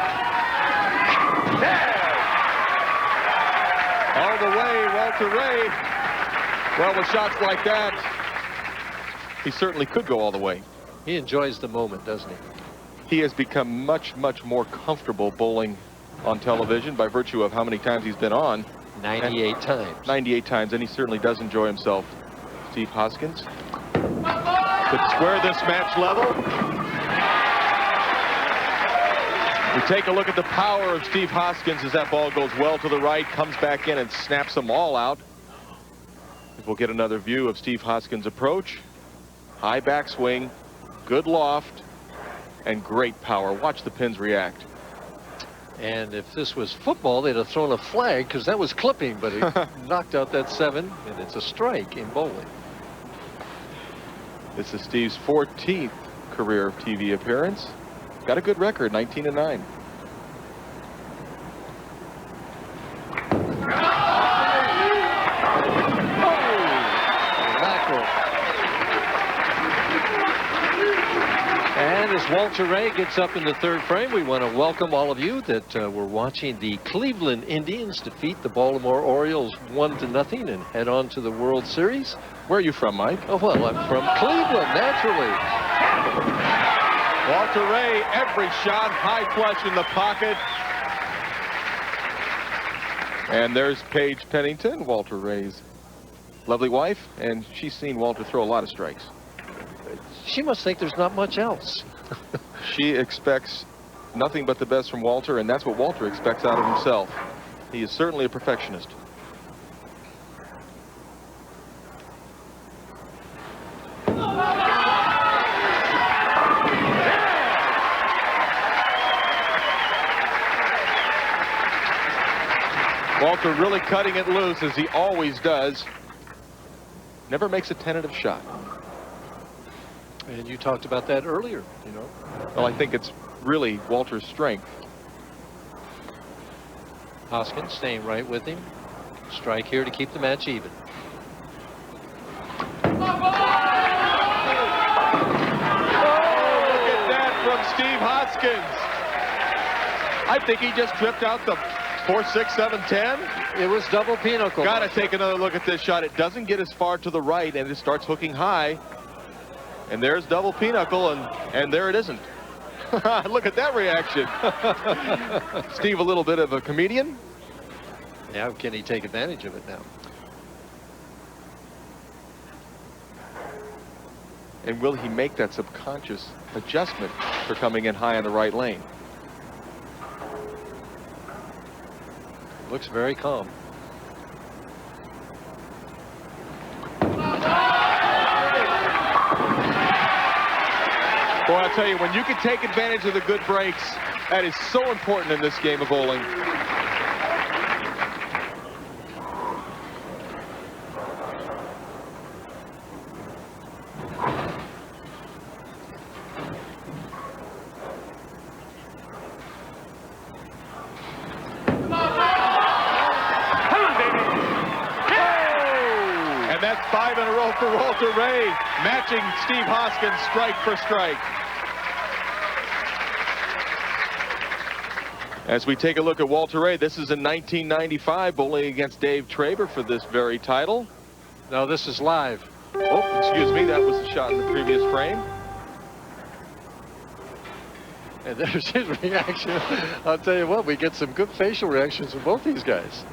S2: All the way, Walter Ray. Well, with shots like that, he certainly could go all the way.
S1: He enjoys the moment, doesn't he?
S2: He has become much, much more comfortable bowling on television by virtue of how many times he's been on.
S1: 98 times.
S2: 98 times, and he certainly does enjoy himself. Steve Hoskins could square this match level. We take a look at the power of Steve Hoskins as that ball goes well to the right, comes back in and snaps them all out. We'll get another view of Steve Hoskins' approach. High backswing, good loft, and great power. Watch the pins react.
S1: And if this was football, they'd have thrown a flag because that was clipping, but he knocked out that 7, and it's a strike in bowling.
S2: This is Steve's 14th career TV appearance. Got a good record, 19-9.
S1: And as Walter Ray gets up in the 3rd frame, we want to welcome all of you that were watching the Cleveland Indians defeat the Baltimore Orioles 1-0 and head on to the World Series.
S2: Where are you from, Mike?
S1: Oh, well, I'm from Cleveland, naturally.
S2: Walter Ray, every shot, high flush in the pocket. And there's Paige Pennington, Walter Ray's lovely wife, and she's seen Walter throw a lot of strikes.
S1: She must think there's not much else.
S2: She expects nothing but the best from Walter, and that's what Walter expects out of himself. He is certainly a perfectionist. Walter really cutting it loose, as he always does. Never makes a tentative shot.
S1: And you talked about that earlier, you know.
S2: Well, I think it's really Walter's strength.
S1: Hoskins staying right with him. Strike here to keep the match even.
S2: Oh, look at that from Steve Hoskins. I think he just tripped out the 4, 6, 7, 10.
S1: It was double pinochle.
S2: Got to take another look at this shot. It doesn't get as far to the right, and it starts hooking high. And there's double pinochle, and there it isn't. Look at that reaction. Steve, a little bit of a comedian.
S1: Now, can he take advantage of it now?
S2: And will he make that subconscious adjustment for coming in high in the right lane?
S1: Looks very calm.
S2: Boy, I'll tell you, when you can take advantage of the good breaks, that is so important in this game of bowling. And that's 5 in a row for Walter Ray, matching Steve Hoskins strike for strike. As we take a look at Walter Ray, this is in 1995, bowling against Dave Traber for this very title.
S1: No, this is live.
S2: Oh, excuse me, that was a shot in the previous frame.
S1: And there's his reaction. I'll tell you what, we get some good facial reactions from both these guys.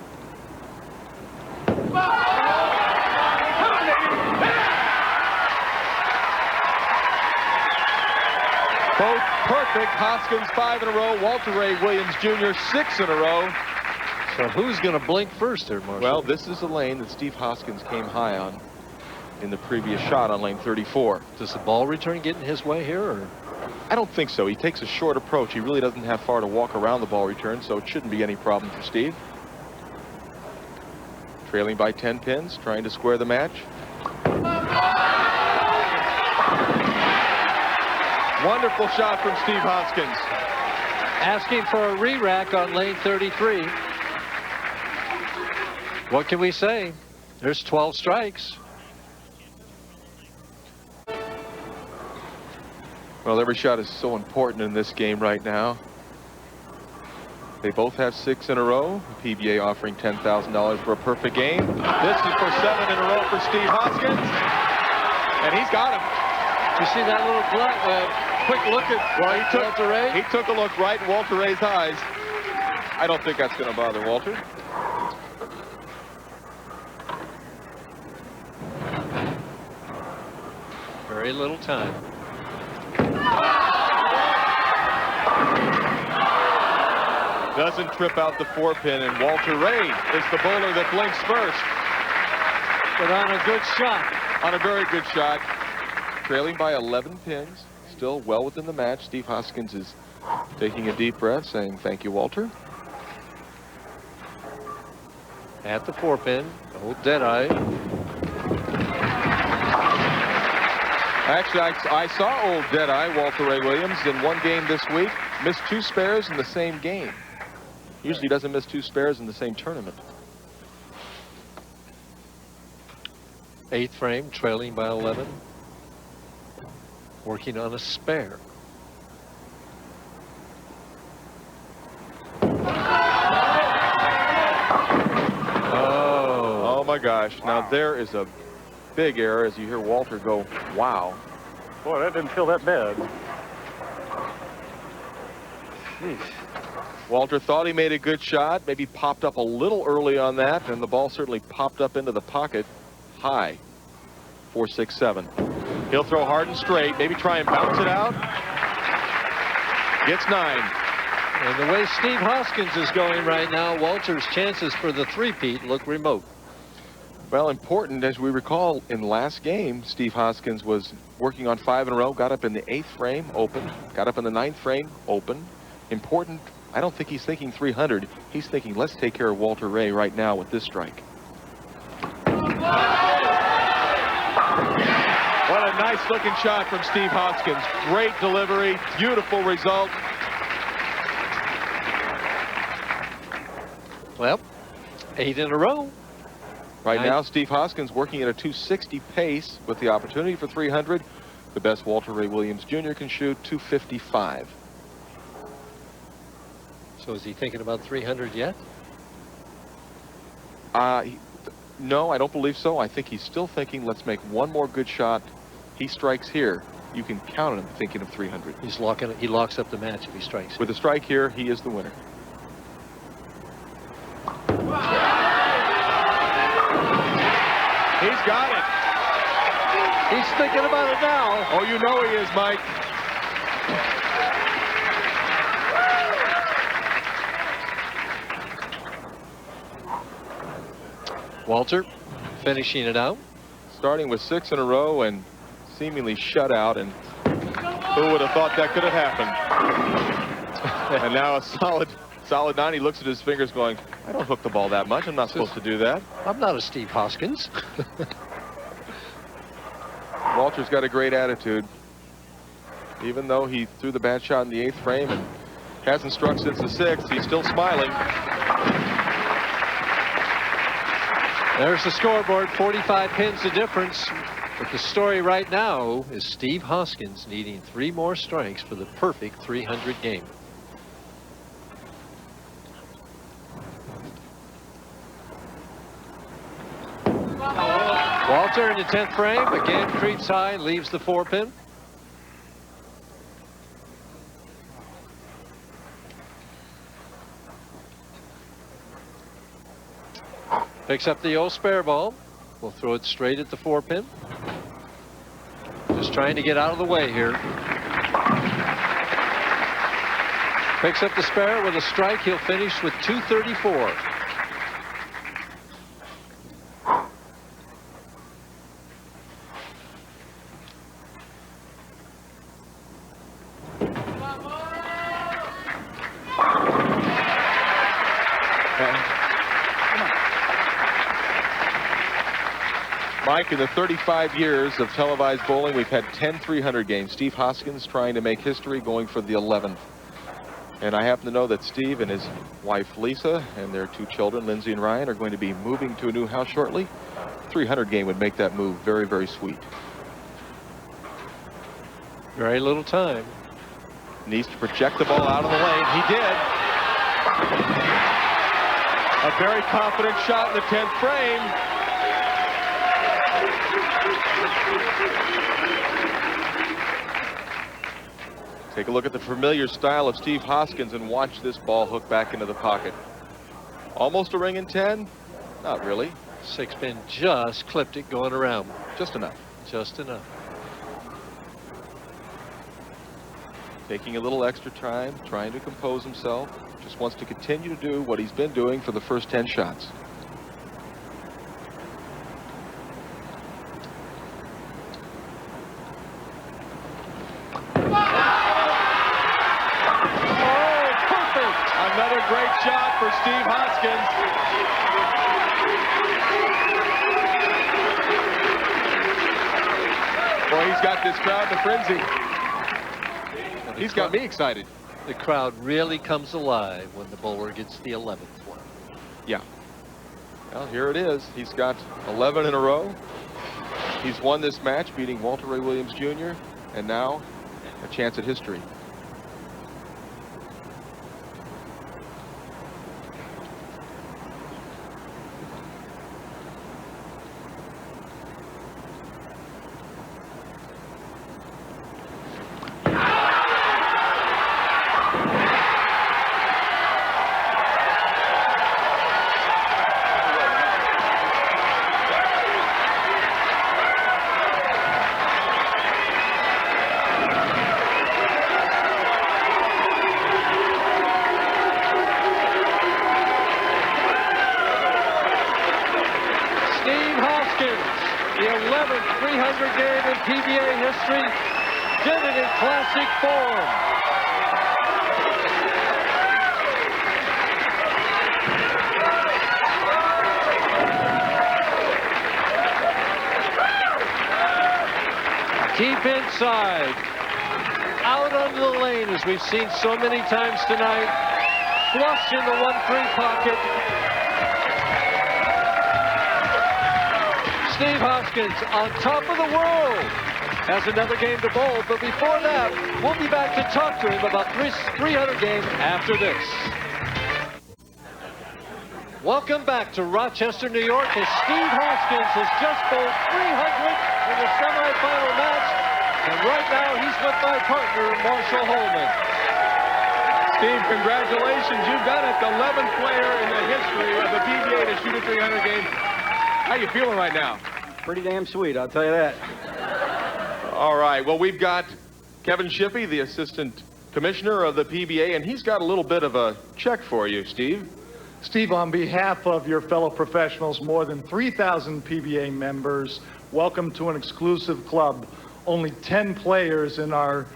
S2: Both perfect. Hoskins 5 in a row. Walter Ray Williams Jr. 6 in a row.
S1: So who's going to blink first there, Marshall?
S2: Well, this is the lane that Steve Hoskins came high on in the previous shot on lane 34.
S1: Does the ball return get in his way here? Or?
S2: I don't think so. He takes a short approach. He really doesn't have far to walk around the ball return, so it shouldn't be any problem for Steve. Trailing by 10 pins, trying to square the match. Wonderful shot from Steve Hoskins.
S1: Asking for a re-rack on lane 33. What can we say? There's 12 strikes.
S2: Well, every shot is so important in this game right now. They both have 6 in a row. PBA offering $10,000 for a perfect game. This is for 7 in a row for Steve Hoskins. And he's got him.
S1: You see that little quick look at Walter Ray?
S2: He took a look right in Walter Ray's eyes. I don't think that's going to bother Walter.
S1: Very little time.
S2: Doesn't trip out the 4-pin, and Walter Ray is the bowler that blinks first.
S1: But on a good shot.
S2: On a very good shot. Trailing by 11 pins. Still well within the match. Steve Hoskins is taking a deep breath, saying thank you, Walter.
S1: At the 4-pin. Old Deadeye.
S2: Actually, I saw old Deadeye, Walter Ray Williams, in one game this week. Missed 2 spares in the same game. Usually doesn't miss 2 spares in the same tournament.
S1: 8th frame, trailing by 11. Working on a spare.
S2: Oh my gosh. Now there is a big error as you hear Walter go, wow.
S3: Boy, that didn't feel that bad. Jeez.
S2: Walter thought he made a good shot, maybe popped up a little early on that, and the ball certainly popped up into the pocket high. 4, 6, 7. He'll throw hard and straight, maybe try and bounce it out. Gets 9.
S1: And the way Steve Hoskins is going right now, Walter's chances for the three-peat look remote.
S2: Well, important, as we recall in last game, Steve Hoskins was working on 5 in a row, got up in the 8th frame, open, got up in the 9th frame, open. Important, I don't think he's thinking 300. He's thinking, let's take care of Walter Ray right now with this strike. What a nice looking shot from Steve Hoskins. Great delivery, beautiful result.
S1: Well, 8 in a row.
S2: Right now, Steve Hoskins working at a 260 pace with the opportunity for 300. The best Walter Ray Williams Jr. can shoot 255.
S1: So is he thinking about 300 yet?
S2: No, I don't believe so. I think he's still thinking, let's make one more good shot. He strikes here. You can count on him thinking of 300.
S1: He locks up the match if he strikes.
S2: With a strike here, he is the winner. He's got it.
S1: He's thinking about it now.
S2: Oh, you know he is, Mike.
S1: Walter finishing it out.
S2: Starting with 6 in a row and seemingly shut out, and who would have thought that could have happened? And now a solid 9. He looks at his fingers going, I don't hook the ball that much. I'm not supposed to do that.
S1: I'm not a Steve Hoskins.
S2: Walter's got a great attitude. Even though he threw the bad shot in the 8th frame and hasn't struck since the 6th, he's still smiling.
S1: There's the scoreboard, 45 pins the difference. But the story right now is Steve Hoskins needing 3 more strikes for the perfect 300 game. Walter in the 10th frame, again creeps high, leaves the 4-pin. Picks up the old spare ball. We'll throw it straight at the 4-pin. Just trying to get out of the way here. Picks up the spare with a strike. He'll finish with 234.
S2: Mike, in the 35 years of televised bowling, we've had 10 300 games. Steve Hoskins trying to make history, going for the 11th. And I happen to know that Steve and his wife Lisa and their 2 children, Lindsay and Ryan, are going to be moving to a new house shortly. 300 game would make that move very, very sweet.
S1: Very little time.
S2: Needs to project the ball out of the lane. He did. A very confident shot in the 10th frame. Take a look at the familiar style of Steve Hoskins and watch this ball hook back into the pocket. Almost a ring in 10? Not really.
S1: 6-pin just clipped it going around.
S2: Just enough.
S1: Just enough.
S2: Taking a little extra time, trying to compose himself. Just wants to continue to do what he's been doing for the first 10 shots. Another great shot for Steve Hoskins. Boy, he's got this crowd in a frenzy. He's got me excited.
S1: The crowd really comes alive when the bowler gets the 11th one.
S2: Yeah. Well, here it is. He's got 11 in a row. He's won this match, beating Walter Ray Williams Jr., and now a chance at history.
S1: PBA history, did it in classic form. Deep inside, out onto the lane, as we've seen so many times tonight. Flush in the 1-3 pocket. Steve Hoskins on top of the world. Has another game to bowl, but before that, we'll be back to talk to him about 300 game after this. Welcome back to Rochester, New York, as Steve Hoskins has just bowled 300 in the semifinal match, and right now he's with my partner, Marshall Holman.
S2: Steve, congratulations. You've done it. The 11th player in the history of the PBA to shoot a 300 game. How you feeling right now?
S5: Pretty damn sweet, I'll tell you that.
S2: All right. Well, we've got Kevin Shippey, the assistant commissioner of the PBA, and he's got a little bit of a check for you, Steve.
S8: Steve, on behalf of your fellow professionals, more than 3,000 PBA members, welcome to an exclusive club. Only 10 players in our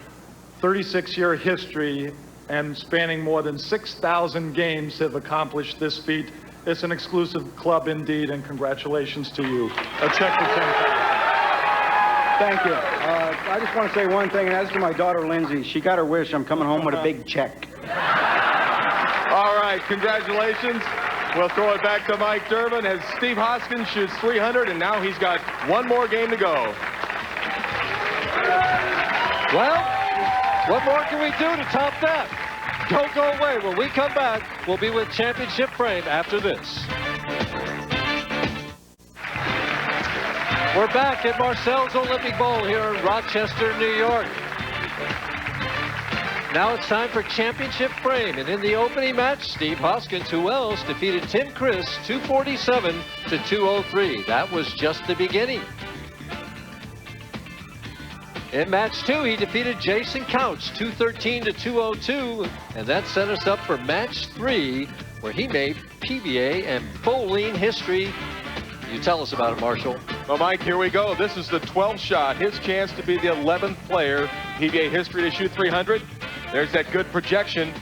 S8: 36-year history and spanning more than 6,000 games have accomplished this feat. It's an exclusive club indeed, and congratulations to you. A check for $10,000.
S5: Thank you. I just want to say one thing, and that's to my daughter, Lindsay. She got her wish. I'm coming home with a big check.
S2: All right, congratulations. We'll throw it back to Mike Durbin as Steve Hoskins shoots 300, and now he's got one more game to go.
S1: Well, what more can we do to top that? Don't go away. When we come back, we'll be with Championship Frame after this. We're back at Marcel's Olympic Bowl here in Rochester, New York. Now it's time for Championship Frame, and in the opening match, Steve Hoskins, who else, defeated Tim Criss 247 to 203. That was just the beginning. In match 2, he defeated Jason Couch 213 to 202, and that set us up for match 3, where he made PBA and bowling history. You tell us about it, Marshall.
S2: Well, Mike, here we go. This is the 12th shot. His chance to be the 11th player PBA history to shoot 300. There's that good projection.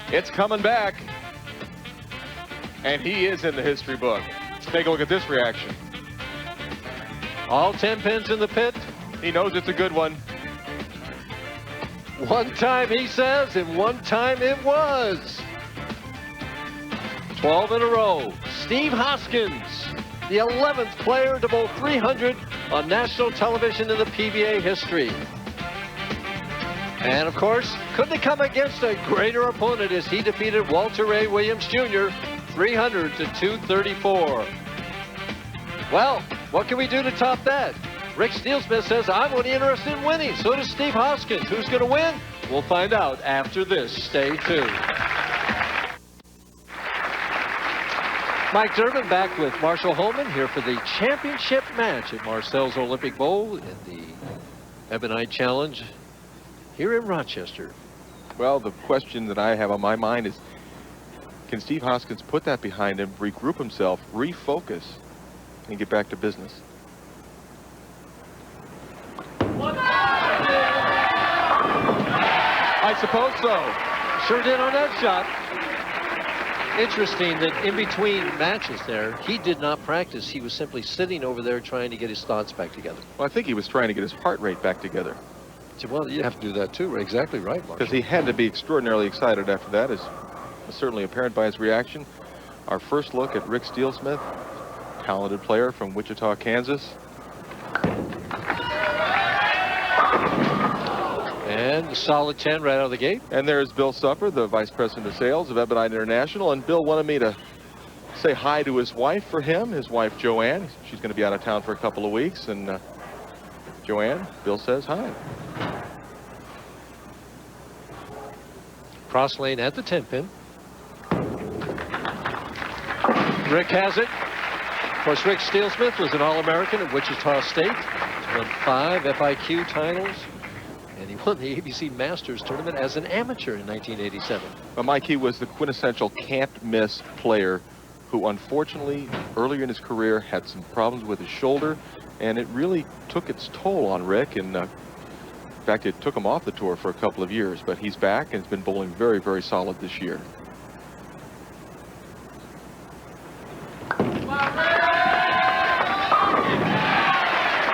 S2: It's coming back. And he is in the history book. Let's take a look at this reaction.
S1: All 10 pins in the pit.
S2: He knows it's a good one.
S1: One time, he says, and one time it was. 12 in a row. Steve Hoskins, the 11th player to bowl 300 on national television in the PBA history. And of course, couldn't have come against a greater opponent as he defeated Walter Ray Williams Jr. 300 to 234. Well, what can we do to top that? Rick Steelsmith says, I'm only interested in winning. So does Steve Hoskins. Who's going to win? We'll find out after this. Stay tuned. Mike Durbin back with Marshall Holman here for the championship match at Marcel's Olympic Bowl in the Ebonite Challenge here in Rochester.
S2: Well, the question that I have on my mind is, can Steve Hoskins put that behind him, regroup himself, refocus, and get back to business? I suppose so.
S1: Sure did on that shot. Interesting that in between matches there, he did not practice. He was simply sitting over there trying to get his thoughts back together.
S2: Well, I think he was trying to get his heart rate back together.
S1: Well, you have to do that too. Exactly right, Marshall.
S2: Because he had to be extraordinarily excited after that, as was certainly apparent by his reaction. Our first look at Rick Steelsmith, talented player from Wichita, Kansas.
S1: And a solid 10 right out of the gate.
S2: And there's Bill Supper, the Vice President of Sales of Ebonite International. And Bill wanted me to say hi to his wife for him, his wife Joanne. She's going to be out of town for a couple of weeks. And Joanne, Bill says hi.
S1: Cross lane at the 10 pin. Rick has it. Of course, Rick Steelsmith was an All-American at Wichita State. He's won 5 FIQ titles. And he won the ABC Masters tournament as an amateur in 1987.
S2: Well, Mike, he was the quintessential can't-miss player who, unfortunately, earlier in his career, had some problems with his shoulder, and it really took its toll on Rick. And in fact, it took him off the tour for a couple of years, but he's back and has been bowling very, very solid this year.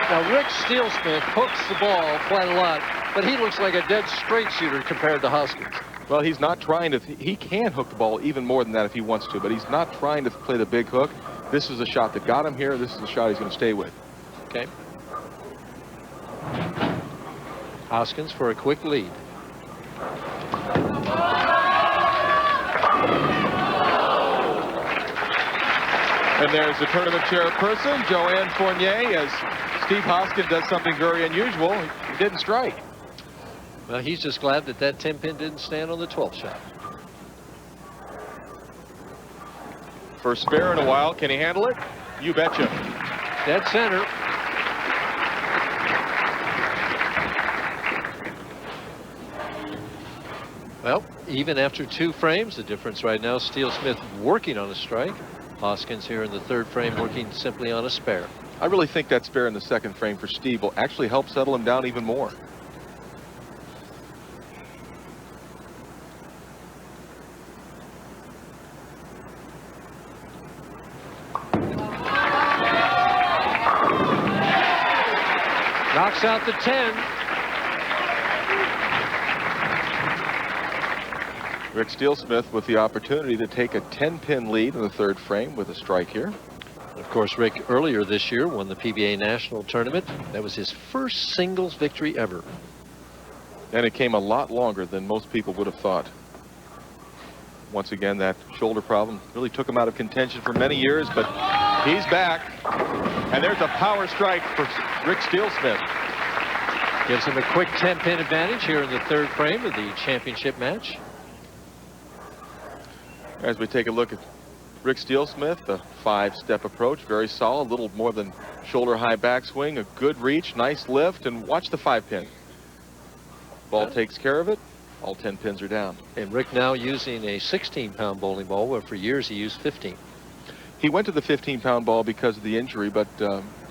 S1: Now, Rick Steelsmith hooks the ball quite a lot, but he looks like a dead straight shooter compared to Hoskins.
S2: Well, he's not trying to, he can hook the ball even more than that if he wants to, but he's not trying to play the big hook. This is a shot that got him here. This is a shot he's going to stay with.
S1: Okay. Hoskins for a quick lead.
S2: And there's the tournament chairperson, Joanne Fournier, as Steve Hoskins does something very unusual. He didn't strike.
S1: Well, he's just glad that that 10 pin didn't stand on the 12th shot.
S2: First spare in a while. Can he handle it? You betcha.
S1: Dead center. Well, even after 2 frames, the difference right now, Steelsmith working on a strike. Hoskins here in the 3rd frame working simply on a spare.
S2: I really think that spare in the 2nd frame for Steve will actually help settle him down even more.
S1: Knocks out the 10.
S2: Rick Steelsmith with the opportunity to take a 10-pin lead in the 3rd frame with a strike here.
S1: Of course, Rick earlier this year won the PBA National Tournament. That was his first singles victory ever.
S2: And it came a lot longer than most people would have thought. Once again, that shoulder problem really took him out of contention for many years, but he's back. And there's a power strike for Rick Steelsmith.
S1: Gives him a quick 10-pin advantage here in the 3rd frame of the championship match.
S2: As we take a look at Rick Steelsmith, the 5-step approach, very solid, little more than shoulder high backswing, a good reach, nice lift, and watch the 5-pin. Ball takes care of it. All 10 pins are down.
S1: And Rick now using a 16-pound bowling ball, where for years he used 15.
S2: He went to the 15-pound ball because of the injury, but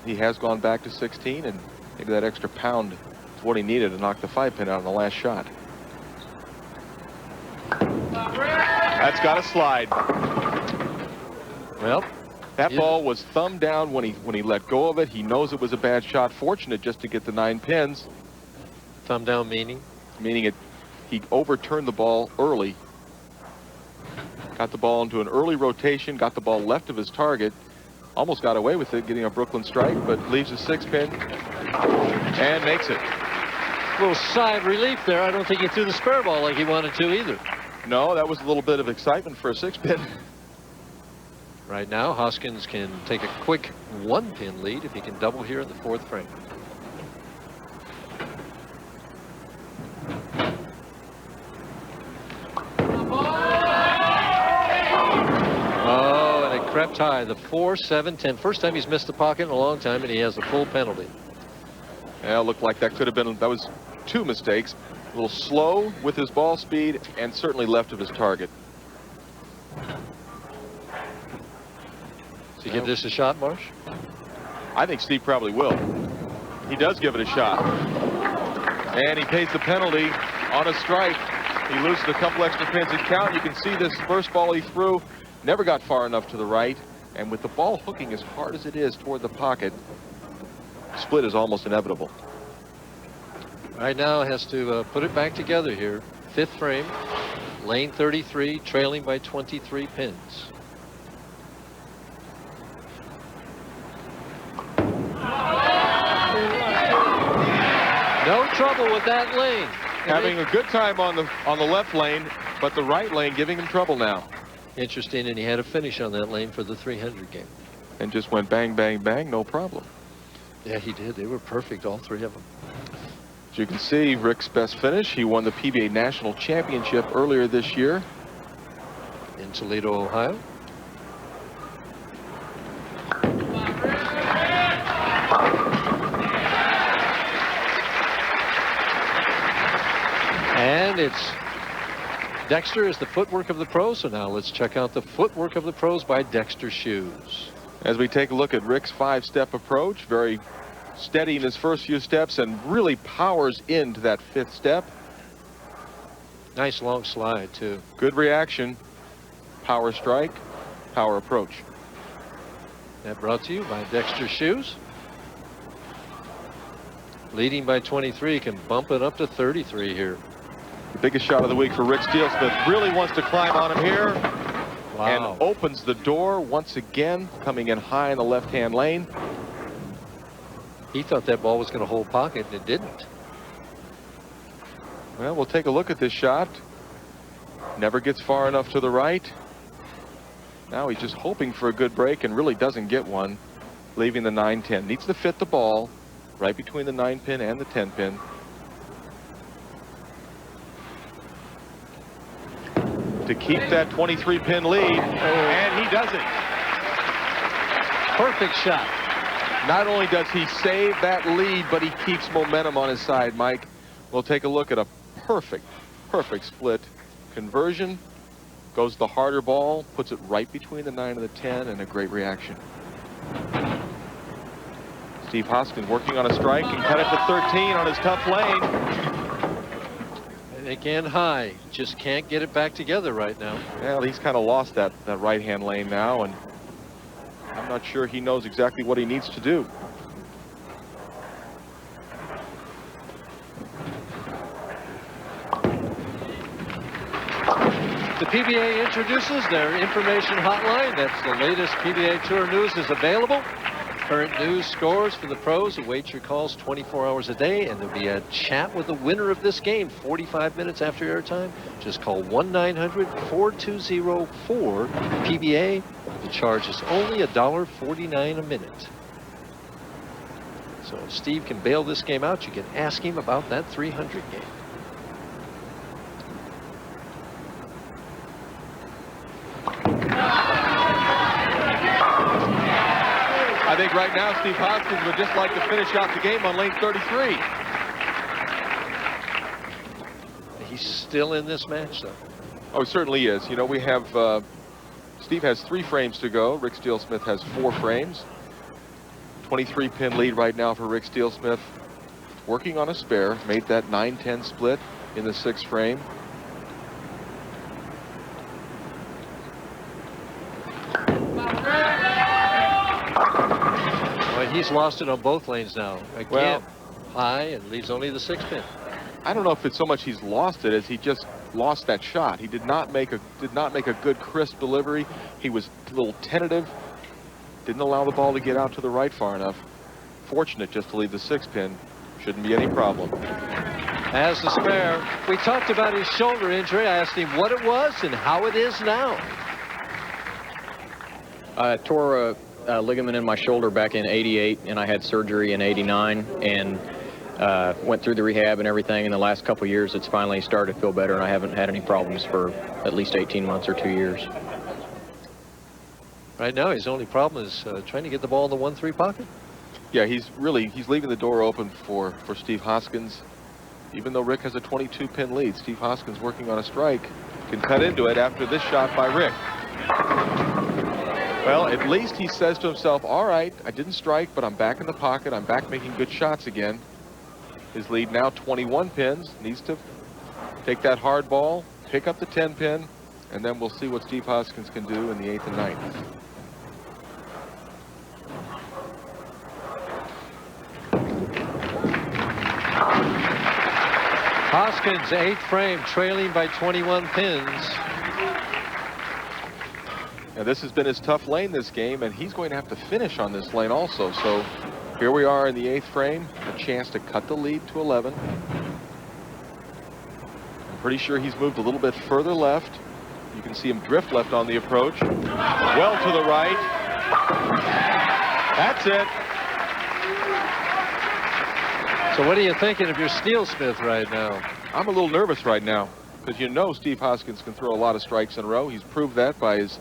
S2: he has gone back to 16, and maybe that extra pound is what he needed to knock the 5-pin out on the last shot. That's got to slide.
S1: Well,
S2: that ball was thumb down when he let go of it. He knows it was a bad shot. Fortunate just to get the 9 pins.
S1: Thumb down meaning?
S2: Meaning he overturned the ball early. Got the ball into an early rotation, got the ball left of his target, almost got away with it, getting a Brooklyn strike, but leaves a 6-pin and makes it.
S1: A little sigh of relief there. I don't think he threw the spare ball like he wanted to either.
S2: No, that was a little bit of excitement for a 6-pin.
S1: Right now, Hoskins can take a quick 1-pin lead if he can double here in the 4th frame. Oh, and it crept high. The 4, 7, 10. First time he's missed the pocket in a long time, and he has a full penalty.
S2: Yeah, it looked like that could have been, that was 2 mistakes. A little slow with his ball speed and certainly left of his target.
S1: Does he give this a shot, Marsh?
S2: I think Steve probably will. He does give it a shot. And he pays the penalty on a strike. He loses a couple extra pins in count. You can see this first ball he threw never got far enough to the right. And with the ball hooking as hard as it is toward the pocket, split is almost inevitable.
S1: Right now has to put it back together here. 5th frame, lane 33, trailing by 23 pins. No trouble with that lane.
S2: Having a good time on the left lane, but the right lane giving him trouble now.
S1: Interesting, and he had a finish on that lane for the 300 game.
S2: And just went bang, bang, bang, no problem.
S1: Yeah, he did. They were perfect, all 3 of them.
S2: As you can see, Rick's best finish. He won the PBA National Championship earlier this year.
S1: In Toledo, Ohio. And it's Dexter is the footwork of the pros. So now let's check out the footwork of the pros by Dexter Shoes.
S2: As we take a look at Rick's 5-step approach, very steady in his first few steps and really powers into that 5th step.
S1: Nice long slide too.
S2: Good reaction. Power strike, power approach.
S1: That brought to you by Dexter Shoes. Leading by 23, can bump it up to 33 here.
S2: The biggest shot of the week for Rick Steelsmith. Really wants to climb on him here.
S1: Wow.
S2: And opens the door once again, coming in high in the left-hand lane.
S1: He thought that ball was going to hold pocket, and it didn't.
S2: Well, we'll take a look at this shot. Never gets far enough to the right. Now he's just hoping for a good break and really doesn't get one, leaving the 9-10. Needs to fit the ball right between the 9-pin and the 10-pin. To keep that 23-pin lead, and he does it.
S1: Perfect shot.
S2: Not only does he save that lead, but he keeps momentum on his side, Mike. We'll take a look at a perfect split conversion. Goes the harder ball, puts it right between the 9 and the 10, and a great reaction. Steve Hoskins working on a strike and cut it to 13 on his tough lane.
S1: Again, high. Just can't get it back together right now.
S2: Well, he's kind of lost that right-hand lane now, and I'm not sure he knows exactly what he needs to do.
S1: The PBA introduces their information hotline. That's the latest PBA Tour news is available. Current news, scores for the pros. Await your calls 24 hours a day, and there'll be a chat with the winner of this game 45 minutes after airtime. Just call 1-900-420-4PBA. The charge is only $1.49 a minute. So if Steve can bail this game out, you can ask him about that 300 game.
S2: I think right now Steve Hoskins would just like to finish out the game on lane 33.
S1: He's still in this match, though.
S2: Oh, he certainly is. You know, we have, Steve has 3 frames to go. Rick Steelsmith has 4 frames. 23-pin lead right now for Rick Steelsmith. Working on a spare, made that 9-10 split in the 6th frame.
S1: Well, he's lost it on both lanes now. Again,
S2: Well,
S1: high and leaves only the 6-pin.
S2: I don't know if it's so much he's lost it as he just lost that shot. He did not make a good crisp delivery. He was a little tentative. Didn't allow the ball to get out to the right far enough. Fortunate just to leave the 6-pin. Shouldn't be any problem.
S1: As the spare, we talked about his shoulder injury. I asked him what it was and how it is now.
S9: I tore a ligament in my shoulder back in '88, and I had surgery in '89, and went through the rehab and everything. In the last couple of years, it's finally started to feel better, and I haven't had any problems for at least 18 months or 2 years.
S1: Right now, his only problem is trying to get the ball in the 1-3 pocket.
S2: Yeah, he's leaving the door open for Steve Hoskins. Even though Rick has a 22-pin lead, Steve Hoskins working on a strike can cut into it after this shot by Rick. Well, at least he says to himself, all right, I didn't strike, but I'm back in the pocket. I'm back making good shots again. His lead now 21 pins. Needs to take that hard ball, pick up the 10-pin, and then we'll see what Steve Hoskins can do in the 8th and 9th.
S1: Hoskins, 8th frame, trailing by 21 pins.
S2: Now, this has been his tough lane this game, and he's going to have to finish on this lane also. So here we are in the 8th frame, a chance to cut the lead to 11. I'm pretty sure he's moved a little bit further left. You can see him drift left on the approach. Well to the right. That's it.
S1: So what are you thinking of your Steelsmith right now?
S2: I'm a little nervous right now because you know Steve Hoskins can throw a lot of strikes in a row. He's proved that by his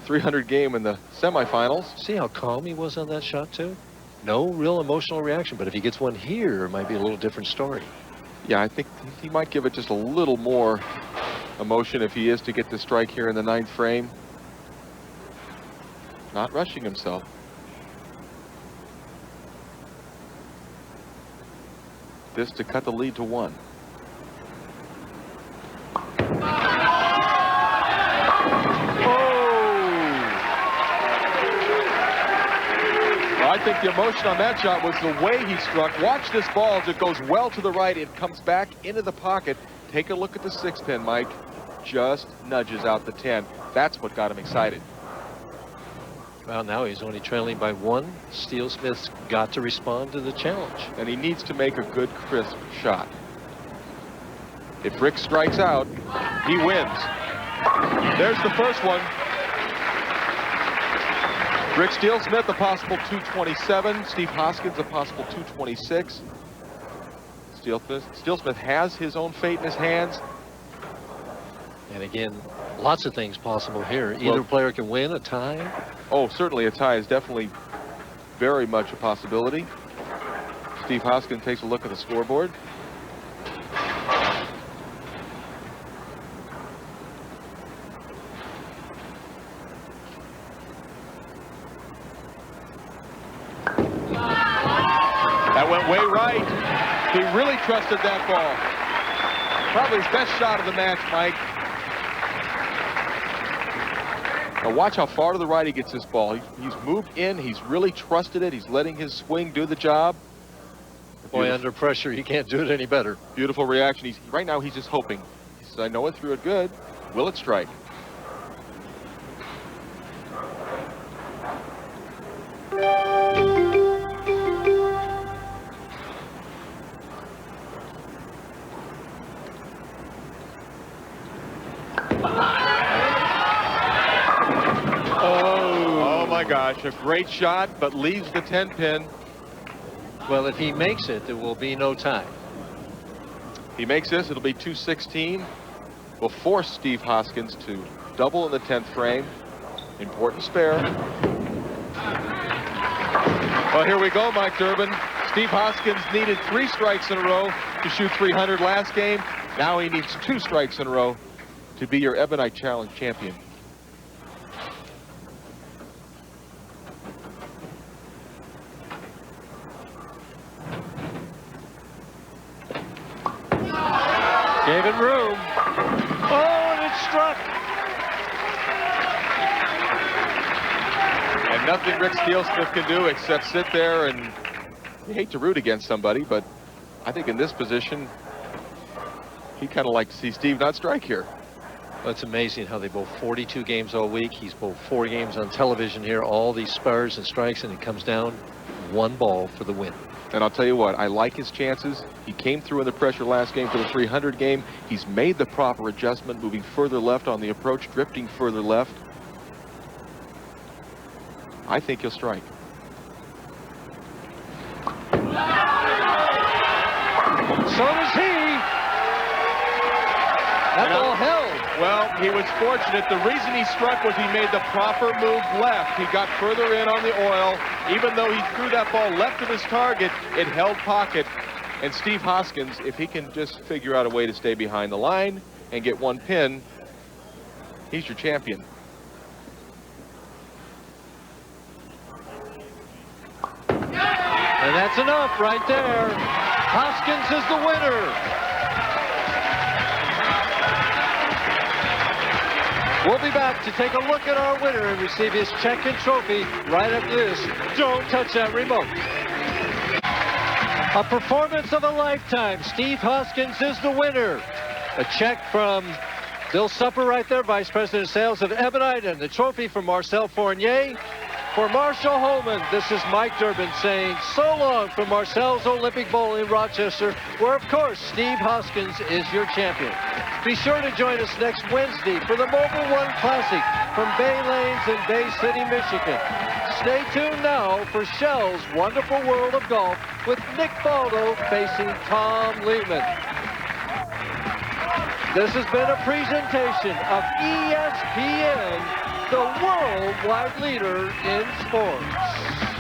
S2: 300 game in the semifinals.
S1: See how calm he was on that shot, too? No real emotional reaction, but if he gets one here, it might be a little different story.
S2: Yeah, I think he might give it just a little more emotion if he is to get the strike here in the 9th frame. Not rushing himself. This to cut the lead to 1. I think the emotion on that shot was the way he struck. Watch this ball as it goes well to the right. It comes back into the pocket. Take a look at the 6-pin, Mike. Just nudges out the 10. That's what got him excited.
S1: Well, now he's only trailing by 1. Steelsmith's got to respond to the challenge.
S2: And he needs to make a good, crisp shot. If Rick strikes out, he wins. There's the first one. Rick Steelsmith, a possible 227. Steve Hoskins, a possible 226. Steelsmith has his own fate in his hands.
S1: And again, lots of things possible here. Either player can win, a tie.
S2: Oh, certainly a tie is definitely very much a possibility. Steve Hoskins takes a look at the scoreboard. That went way right. He really trusted that ball. Probably his best shot of the match, Mike. Now watch how far to the right he gets this ball. He's moved in. He's really trusted it. He's letting his swing do the job.
S1: Boy, under pressure, he can't do it any better.
S2: Beautiful reaction. Right now, he's just hoping. He says, I know it threw it good. Will it strike? Gosh, a great shot, but leaves the 10-pin.
S1: Well, if he makes it, there will be no tie.
S2: He makes this, it'll be 216. Will force Steve Hoskins to double in the 10th frame. Important spare. Well, here we go, Mike Durbin. Steve Hoskins needed 3 strikes in a row to shoot 300 last game. Now he needs 2 strikes in a row to be your Ebonite Challenge champion.
S1: Gave it room. Oh, and it struck.
S2: And nothing Rick Steelsmith can do except sit there, and you hate to root against somebody, but I think in this position, he'd kind of like to see Steve not strike here.
S1: Well, it's amazing how they bowl 42 games all week. He's bowled 4 games on television here, all these spurs and strikes, and it comes down 1 ball for the win.
S2: And I'll tell you what, I like his chances. He came through in the pressure last game for the 300 game. He's made the proper adjustment, moving further left on the approach, drifting further left. I think he'll strike.
S1: So does he. That ball held.
S2: Well, he was fortunate. The reason he struck was he made the proper move left. He got further in on the oil. Even though he threw that ball left of his target, it held pocket. And Steve Hoskins, if he can just figure out a way to stay behind the line and get 1 pin, he's your champion.
S1: And that's enough right there. Hoskins is the winner. We'll be back to take a look at our winner and receive his check and trophy right after this. Don't touch that remote. A performance of a lifetime. Steve Hoskins is the winner. A check from Bill Supper right there, Vice President of Sales of Ebonite, and the trophy from Marcel Fournier. For Marshall Holman, this is Mike Durbin saying so long from Marcel's Olympic Bowl in Rochester, where, of course, Steve Hoskins is your champion. Be sure to join us next Wednesday for the Mobile One Classic from Bay Lanes in Bay City, Michigan. Stay tuned now for Shell's Wonderful World of Golf with Nick Faldo facing Tom Lehman. This has been a presentation of ESPN, the worldwide leader in sports.